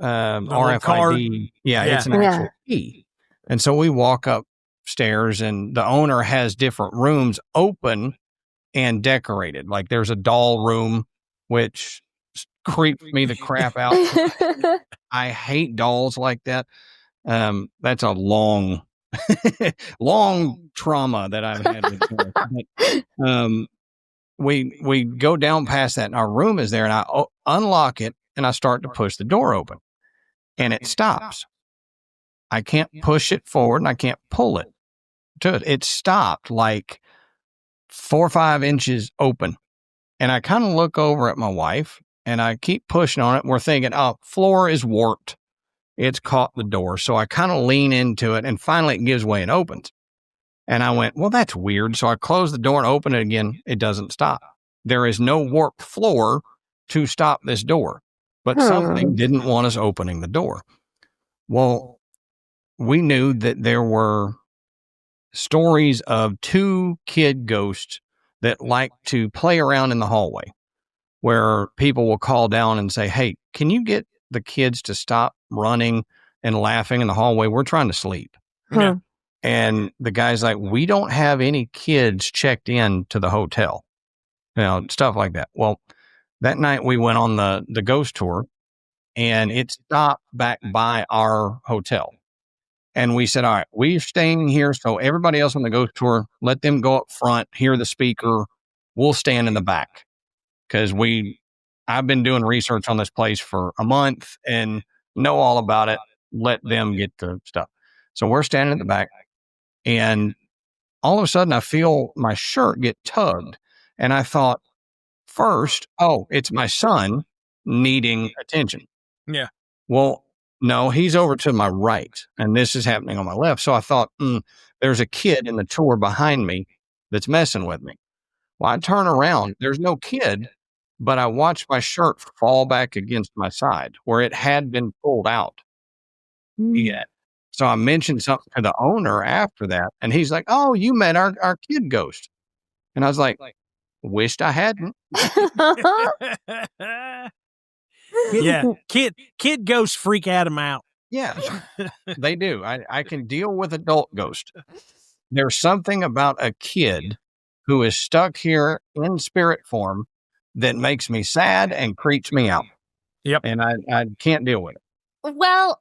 RFID. Card. Yeah, it's an actual key. And so we walk upstairs, and the owner has different rooms open and decorated. Like there's a doll room, which creeped me the crap out. I hate dolls like that. That's a long trauma that I've had with dolls. We go down past that, and our room is there, and I unlock it, and I start to push the door open, and it stops. I can't push it forward, and I can't pull it to it. It stopped like 4 or 5 inches open. And I kind of look over at my wife, and I keep pushing on it. And we're thinking, oh, floor is warped. It's caught the door. So I kind of lean into it, and finally it gives way and opens. And I went, well, that's weird. So I close the door and open it again. It doesn't stop. There is no warped floor to stop this door. But something didn't want us opening the door. Well, we knew that there were stories of 2 kid ghosts that like to play around in the hallway, where people will call down and say, hey, can you get the kids to stop running and laughing in the hallway? We're trying to sleep. Yeah. And the guy's like, we don't have any kids checked in to the hotel, stuff like that. Well, that night we went on the ghost tour, and it stopped back by our hotel. And we said, all right, we're staying here. So everybody else on the ghost tour, let them go up front, hear the speaker. We'll stand in the back. Because I've been doing research on this place for a month and know all about it. Let them get the stuff. So we're standing in the back. And all of a sudden I feel my shirt get tugged. And I thought first, oh, it's my son needing attention. Yeah. Well, no, he's over to my right, and this is happening on my left. So I thought, there's a kid in the tour behind me that's messing with me. Well, I turn around. There's no kid, but I watched my shirt fall back against my side where it had been pulled out. Yeah. So I mentioned something to the owner after that, and he's like, "Oh, you met our kid ghost." And I was like, "Wished I hadn't." Yeah, kid ghosts freak Adam out. Yeah, they do. I can deal with adult ghost. There's something about a kid who is stuck here in spirit form that makes me sad and creeps me out. Yep. And I can't deal with it. Well,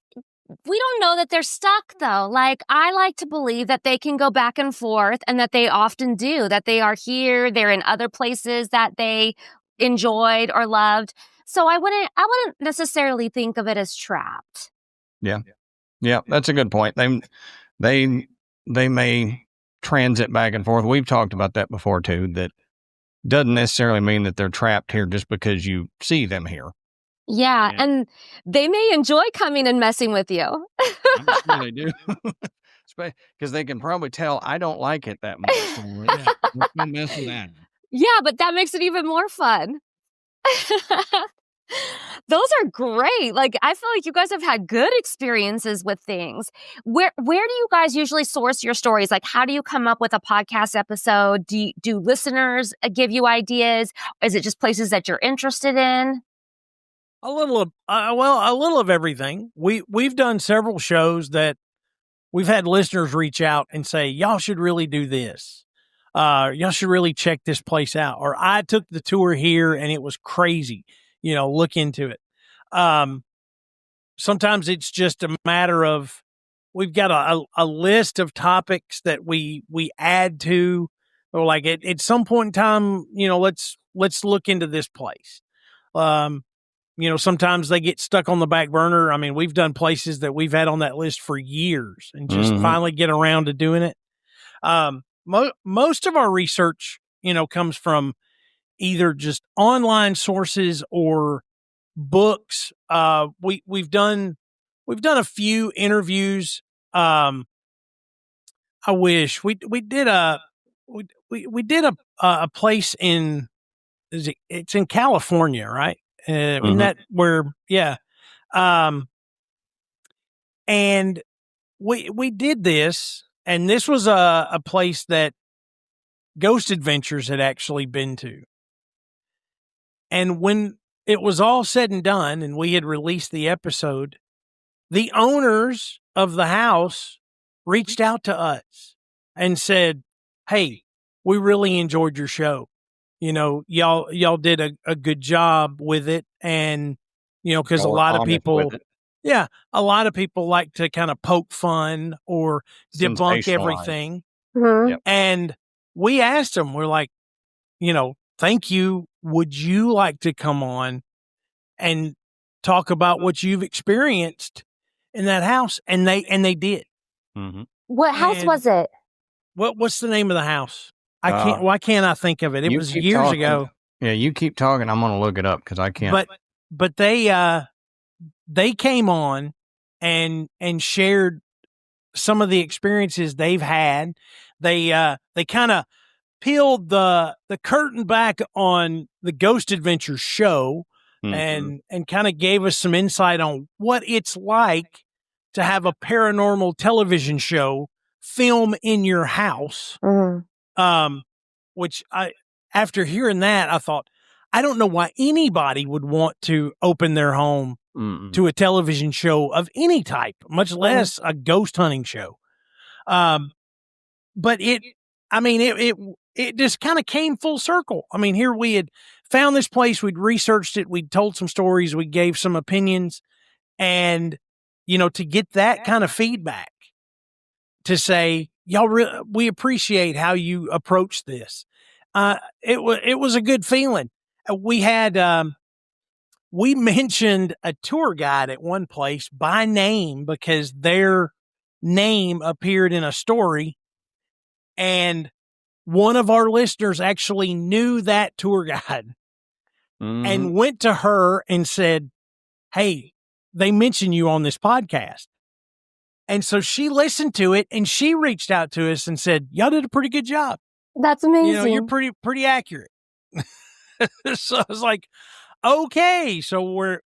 we don't know that they're stuck though. Like, I like to believe that they can go back and forth and that they often do, that they are here, they're in other places that they enjoyed or loved. So I wouldn't necessarily think of it as trapped. Yeah, that's a good point. They may transit back and forth. We've talked about that before too. That doesn't necessarily mean that they're trapped here just because you see them here. Yeah, Yeah. and they may enjoy coming and messing with you. I'm sure they do. Because they can probably tell I don't like it that much. So let's go mess with that. Yeah, but that makes it even more fun. Those are great. Like, I feel like you guys have had good experiences with things. Where do you guys usually source your stories? Like, how do you come up with a podcast episode? Do listeners give you ideas? Is it just places that you're interested in? A little of everything. We've done several shows that we've had listeners reach out and say, y'all should really do this. Y'all should really check this place out. Or I took the tour here and it was crazy. Look into it. Sometimes it's just a matter of we've got a list of topics that we add to, or like at some point in time, let's look into this place. Sometimes they get stuck on the back burner. I mean, we've done places that we've had on that list for years and just finally get around to doing it. Most of our research, comes from either just online sources or books. We've done a few interviews. I wish we did we did a place in it's in California, right? Isn't that where? Yeah. And we did this, and this was a place that Ghost Adventures had actually been to. And when it was all said and done, and we had released the episode, the owners of the house reached out to us and said, "Hey, we really enjoyed your show. Y'all did a good job with it." And, because a lot of people like to kind of poke fun or debunk everything. Mm-hmm. Yep. And we asked them, we're like, thank you. Would you like to come on and talk about what you've experienced in that house? And they did. Mm-hmm. What house was it? What's the name of the house? Why can't I think of it? It was years ago. Yeah, you keep talking. I'm going to look it up because I can't. But they came on and shared some of the experiences they've had. They kind of peeled the curtain back on the Ghost Adventures show and kind of gave us some insight on what it's like to have a paranormal television show film in your house. Which after hearing that, I thought, I don't know why anybody would want to open their home to a television show of any type, much less a ghost hunting show. But it just kind of came full circle. I mean, here we had found this place, we'd researched it, we'd told some stories, we gave some opinions, and, to get that kind of feedback to say, y'all, we appreciate how you approach this. It was a good feeling. We had, we mentioned a tour guide at one place by name because their name appeared in a story, and one of our listeners actually knew that tour guide and went to her and said, "Hey, they mention you on this podcast." And so she listened to it and she reached out to us and said, "Y'all did a pretty good job. That's amazing. You're pretty accurate." So I was like, okay, so we're,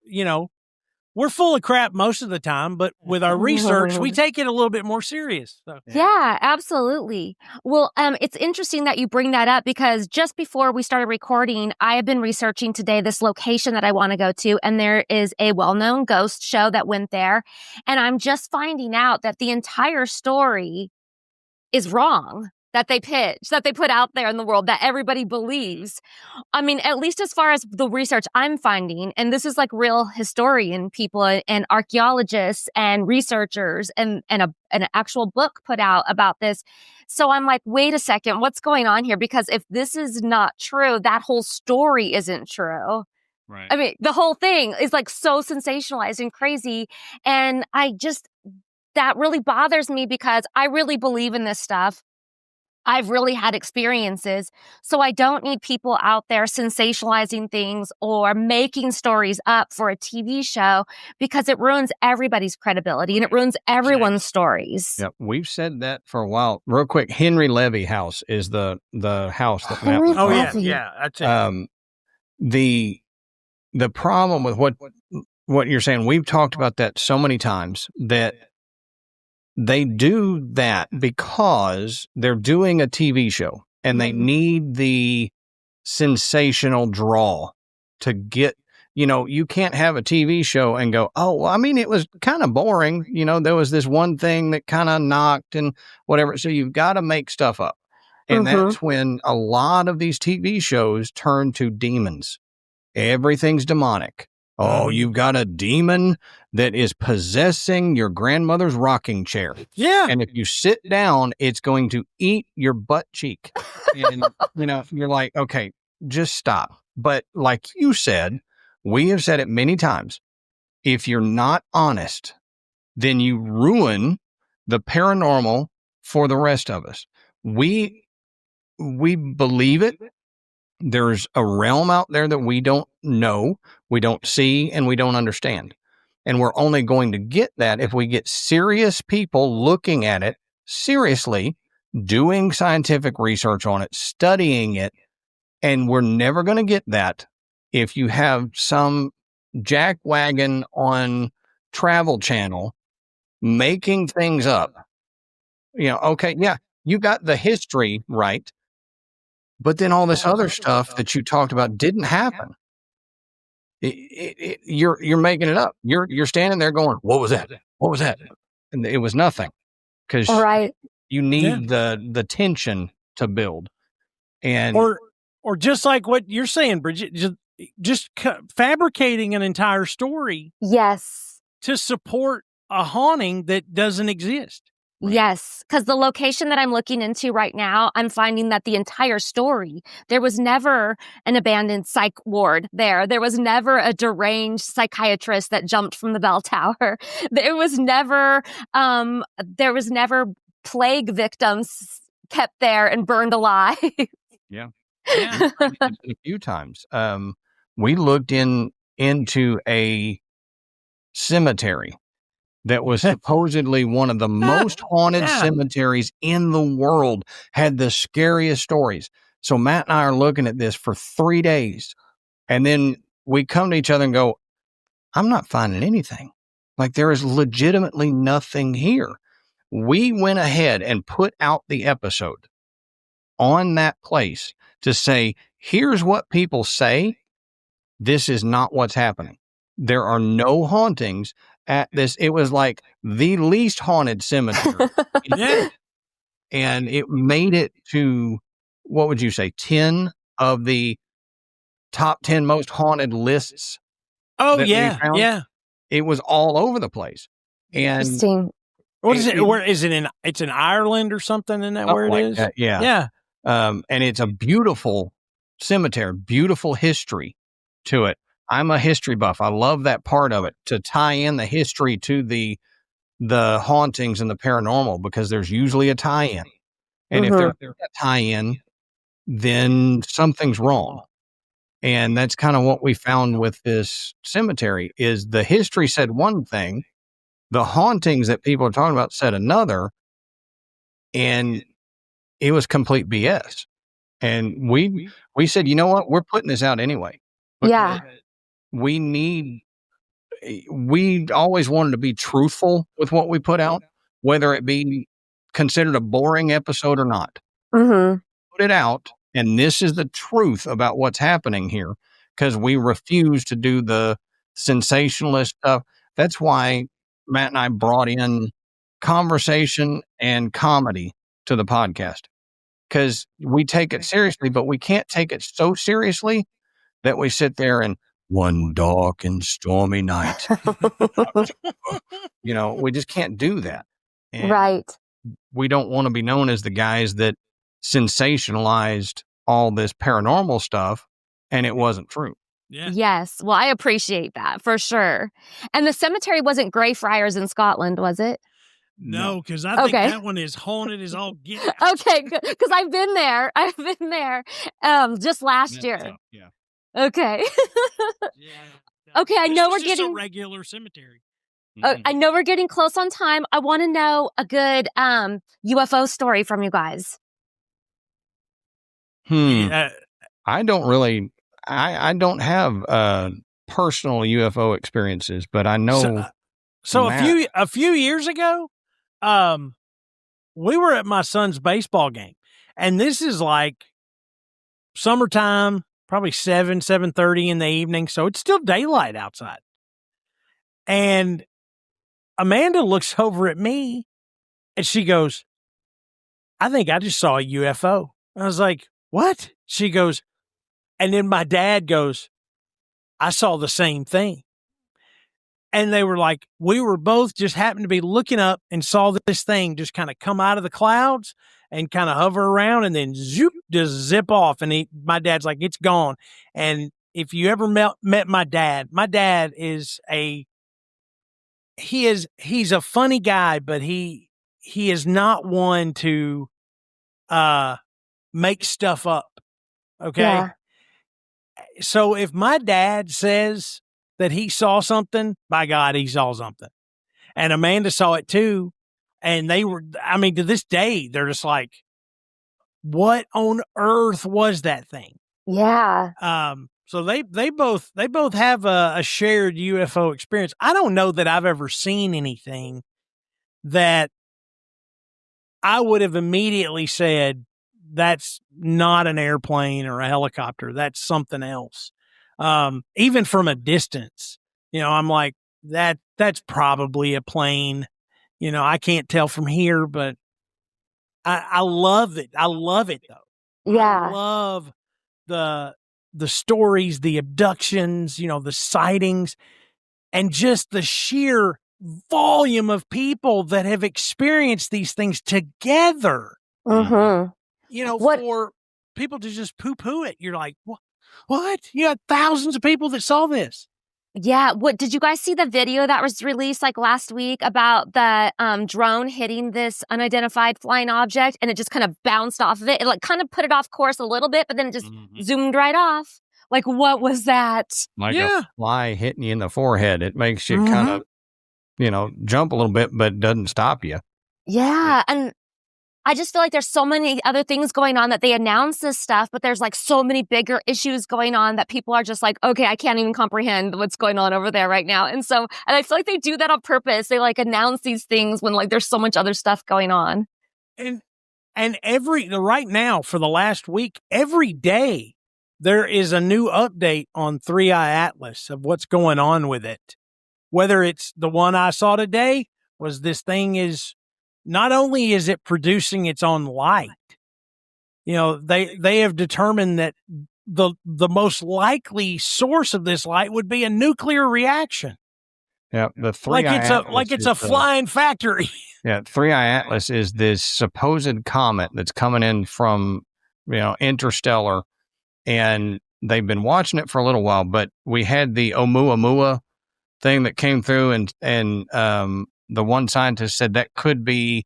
we're full of crap most of the time, but with our research, we take it a little bit more serious. So. Yeah, absolutely. Well, it's interesting that you bring that up because just before we started recording, I have been researching today this location that I want to go to, and there is a well-known ghost show that went there, and I'm just finding out that the entire story is wrong that they pitch, that they put out there in the world, that everybody believes. I mean, at least as far as the research I'm finding, and this is like real historian people and archaeologists and researchers and an actual book put out about this. So I'm like, wait a second, what's going on here? Because if this is not true, that whole story isn't true. Right. I mean, the whole thing is like so sensationalized and crazy. And that really bothers me because I really believe in this stuff. I've really had experiences. So I don't need people out there sensationalizing things or making stories up for a TV show because it ruins everybody's credibility and it ruins everyone's stories. Yep. We've said that for a while. Real quick, Henry Levy House is the house that Henry Matt was Levy. Yeah, that's it. The problem with what you're saying, we've talked about that so many times that they do that because they're doing a TV show and they need the sensational draw to get, you can't have a TV show and go, oh, well, I mean, it was kind of boring. There was this one thing that kind of knocked and whatever. So you've got to make stuff up. And that's when a lot of these TV shows turn to demons. Everything's demonic. Oh, you've got a demon that is possessing your grandmother's rocking chair. Yeah. And if you sit down, it's going to eat your butt cheek. And, you're like, okay, just stop. But like you said, we have said it many times. If you're not honest, then you ruin the paranormal for the rest of us. We believe it. There's a realm out there that we don't know, we don't see, and we don't understand. And we're only going to get that if we get serious people looking at it seriously, doing scientific research on it, studying it. And we're never going to get that if you have some jackwagon on Travel Channel making things up. Okay, yeah, you got the history right. But then all this other stuff that you talked about didn't happen. You're making it up. You're standing there going, "What was that? What was that?" And it was nothing because you need the tension to build, and or just like what you're saying, Bridget, just fabricating an entire story, to support a haunting that doesn't exist. Right. Yes, because the location that I'm looking into right now, I'm finding that the entire story, there was never an abandoned psych ward there. There was never a deranged psychiatrist that jumped from the bell tower. There was never plague victims kept there and burned alive. Yeah. A few times. We looked into a cemetery that was supposedly one of the most haunted cemeteries in the world, had the scariest stories. So Matt and I are looking at this for 3 days. And then we come to each other and go, I'm not finding anything. Like there is legitimately nothing here. We went ahead and put out the episode on that place to say, here's what people say. This is not what's happening. There are no hauntings at this. It was like the least haunted cemetery. And it made it to, what would you say, 10 of the top 10 most haunted lists. Oh, yeah. It was all over the place. And interesting. What is it? Where is it in? It's in Ireland or something, isn't that where it is? Yeah. And it's a beautiful cemetery, beautiful history to it. I'm a history buff. I love that part of it, to tie in the history to the hauntings and the paranormal, because there's usually a tie-in. And if there's a tie-in, then something's wrong. And that's kind of what we found with this cemetery, is the history said one thing, the hauntings that people are talking about said another, and it was complete BS. And we said, you know what? We're putting this out anyway. Yeah. We need, we always wanted to be truthful with what we put out, whether it be considered a boring episode or not. Mm-hmm. Put it out, and this is the truth about what's happening here, because we refuse to do the sensationalist stuff. That's why Matt and I brought in conversation and comedy to the podcast, because we take it seriously, but we can't take it so seriously that we sit there and one dark and stormy night. We just can't do that. And Right. we don't want to be known as the guys that sensationalized all this paranormal stuff, and it wasn't true. Yeah. Yes. Well, I appreciate that for sure. And the cemetery wasn't Greyfriars in Scotland, was it? No, because I think that one is haunted as all get out. Okay, good. Because I've been there. I've been there just last year. Yeah. Okay. Yeah. Okay, I know we're It's just getting a regular cemetery. I know we're getting close on time. I want to know a good UFO story from you guys. I don't really. I don't have personal UFO experiences, but I know. So a few years ago, we were at my son's baseball game, and this is like summertime, probably 7:30 in the evening, so it's still daylight outside. And Amanda looks over at me, and she goes, "I think I just saw a UFO." I was like, "What?" She goes, and then my dad goes, "I saw the same thing." And they were like, we were both just happened to be looking up and saw this thing just kind of come out of the clouds and kind of hover around and then zoop, just zip off. And my dad's like, it's gone. And if you ever met my dad is he's a funny guy, but he is not one to make stuff up. Okay. Yeah. So if my dad says that he saw something, by God, he saw something. And Amanda saw it too. And they were, to this day, they're just like, what on earth was that thing? Yeah. So they both have a shared UFO experience. I don't know that I've ever seen anything that I would have immediately said, that's not an airplane or a helicopter. That's something else. Even from a distance, I'm like, that's probably a plane. I can't tell from here, but I love it. I love it though. Yeah. I love the stories, the abductions, the sightings, and just the sheer volume of people that have experienced these things together. Mm-hmm. For people to just poo-poo it, you're like, what? You had thousands of people that saw this. Yeah. What did you guys see the video that was released like last week about the drone hitting this unidentified flying object and it just kind of bounced off of it? It like kind of put it off course a little bit, but then it just zoomed right off. Like, what was that? Like a fly hitting you in the forehead. It makes you kind of, jump a little bit, but doesn't stop you. Yeah. And I just feel like there's so many other things going on that they announce this stuff, but there's like so many bigger issues going on that people are just like, okay, I can't even comprehend what's going on over there right now. And I feel like they do that on purpose. They like announce these things when like there's so much other stuff going on. And right now for the last week, every day there is a new update on 3i Atlas of what's going on with it. Whether it's the one I saw today was this thing is, not only is it producing its own light, they have determined that the most likely source of this light would be a nuclear reaction. Yeah, the 3i it's a flying factory. Yeah, 3i Atlas is this supposed comet that's coming in from interstellar, and they've been watching it for a little while. But we had the Oumuamua thing that came through, and the one scientist said that could be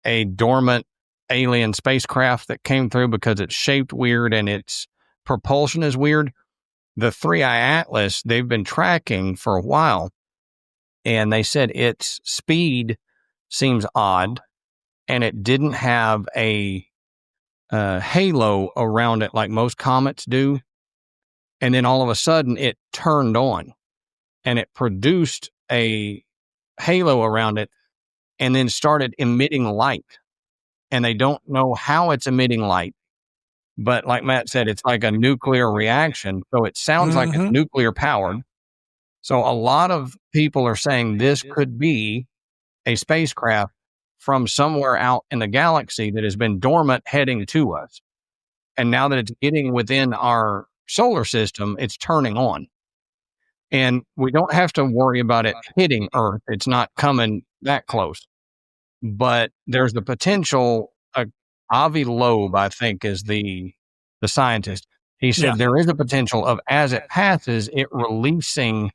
a dormant alien spacecraft that came through because it's shaped weird and its propulsion is weird. The 3i Atlas, they've been tracking for a while, and they said its speed seems odd, and it didn't have a halo around it like most comets do. And then all of a sudden, it turned on. and it produced a halo around it and then started emitting light. And they don't know how it's emitting light. But like Matt said, it's like a nuclear reaction. So it sounds like it's nuclear powered. So a lot of people are saying this could be a spacecraft from somewhere out in the galaxy that has been dormant heading to us. And now that it's getting within our solar system, it's turning on. And we don't have to worry about it hitting Earth. It's not coming that close. But there's the potential. Avi Loeb, I think, is the scientist. He said there is a potential of, as it passes, it releasing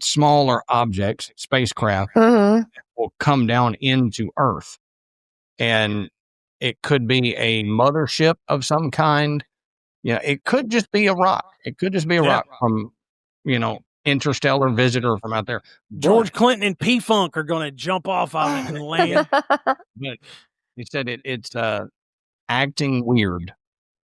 smaller objects, spacecraft, will come down into Earth. And it could be a mothership of some kind. It could just be a rock. It could just be a rock from, interstellar visitor from out there. George Clinton and P-Funk are going to jump off of it and land. But he said it's acting weird.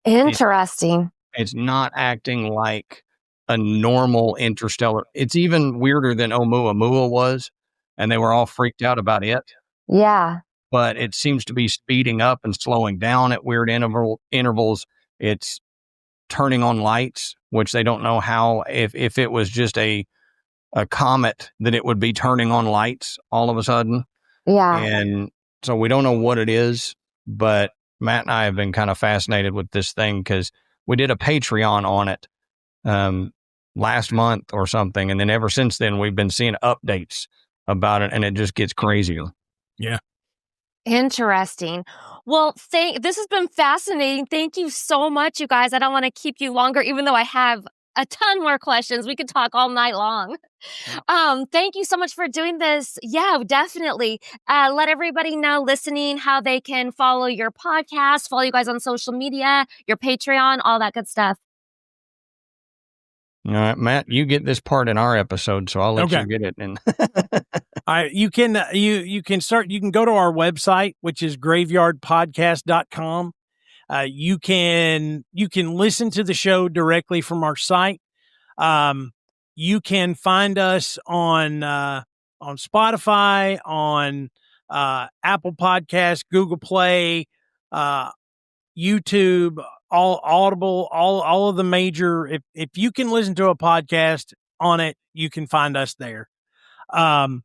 Interesting. It's not acting like a normal interstellar. It's even weirder than Oumuamua was, and they were all freaked out about it. Yeah. But it seems to be speeding up and slowing down at weird intervals. It's turning on lights, which they don't know how, if it was just a comet, that it would be turning on lights all of a sudden. Yeah. And so we don't know what it is, but Matt and I have been kind of fascinated with this thing because we did a Patreon on it last month or something. And then ever since then, we've been seeing updates about it, and it just gets crazier. Yeah. Interesting. Well, this has been fascinating. Thank you so much, you guys. I don't want to keep you longer, even though I have a ton more questions. We could talk all night long. Thank you so much for doing this. Yeah, definitely. Let everybody know listening how they can follow your podcast, follow you guys on social media, your Patreon, all that good stuff. All right, Matt, you get this part in our episode, so I'll let you get it. And you can you can go to our website, which is graveyardpodcast.com. You can listen to the show directly from our site. You can find us on Spotify, on Apple Podcasts, Google Play, YouTube, Audible, all of the major. If you can listen to a podcast on it, you can find us there. And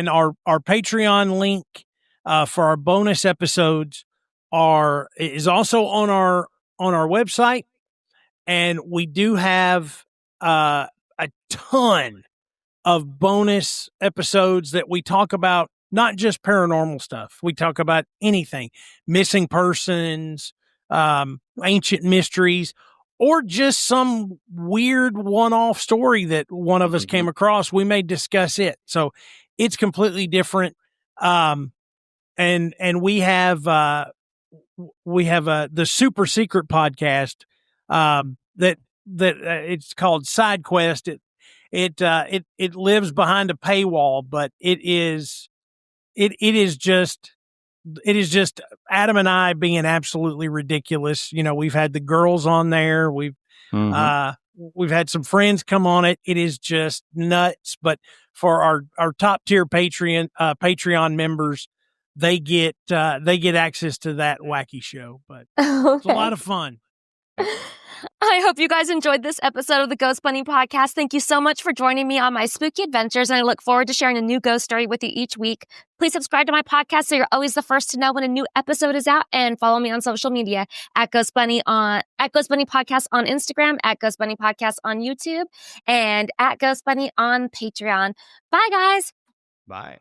our Patreon link for our bonus episodes is also on our website, and we do have a ton of bonus episodes that we talk about, not just paranormal stuff. We talk about anything, missing persons, ancient mysteries, or just some weird one-off story that one of us came across. We may discuss it. So it's completely different. And we have the super secret podcast, that it's called Side Quest. It lives behind a paywall, but it is just Adam and I being absolutely ridiculous. We've had the girls on there. We've had some friends come on it. It is just nuts. But for our top tier Patreon members, they get access to that wacky show. But it's a lot of fun. I hope you guys enjoyed this episode of the Ghost Bunny Podcast. Thank you so much for joining me on my spooky adventures, and I look forward to sharing a new ghost story with you each week. Please subscribe to my podcast so you're always the first to know when a new episode is out, and follow me on social media at Ghost Bunny Podcast on Instagram, at Ghost Bunny Podcast on YouTube, and at Ghost Bunny on Patreon. Bye, guys. Bye.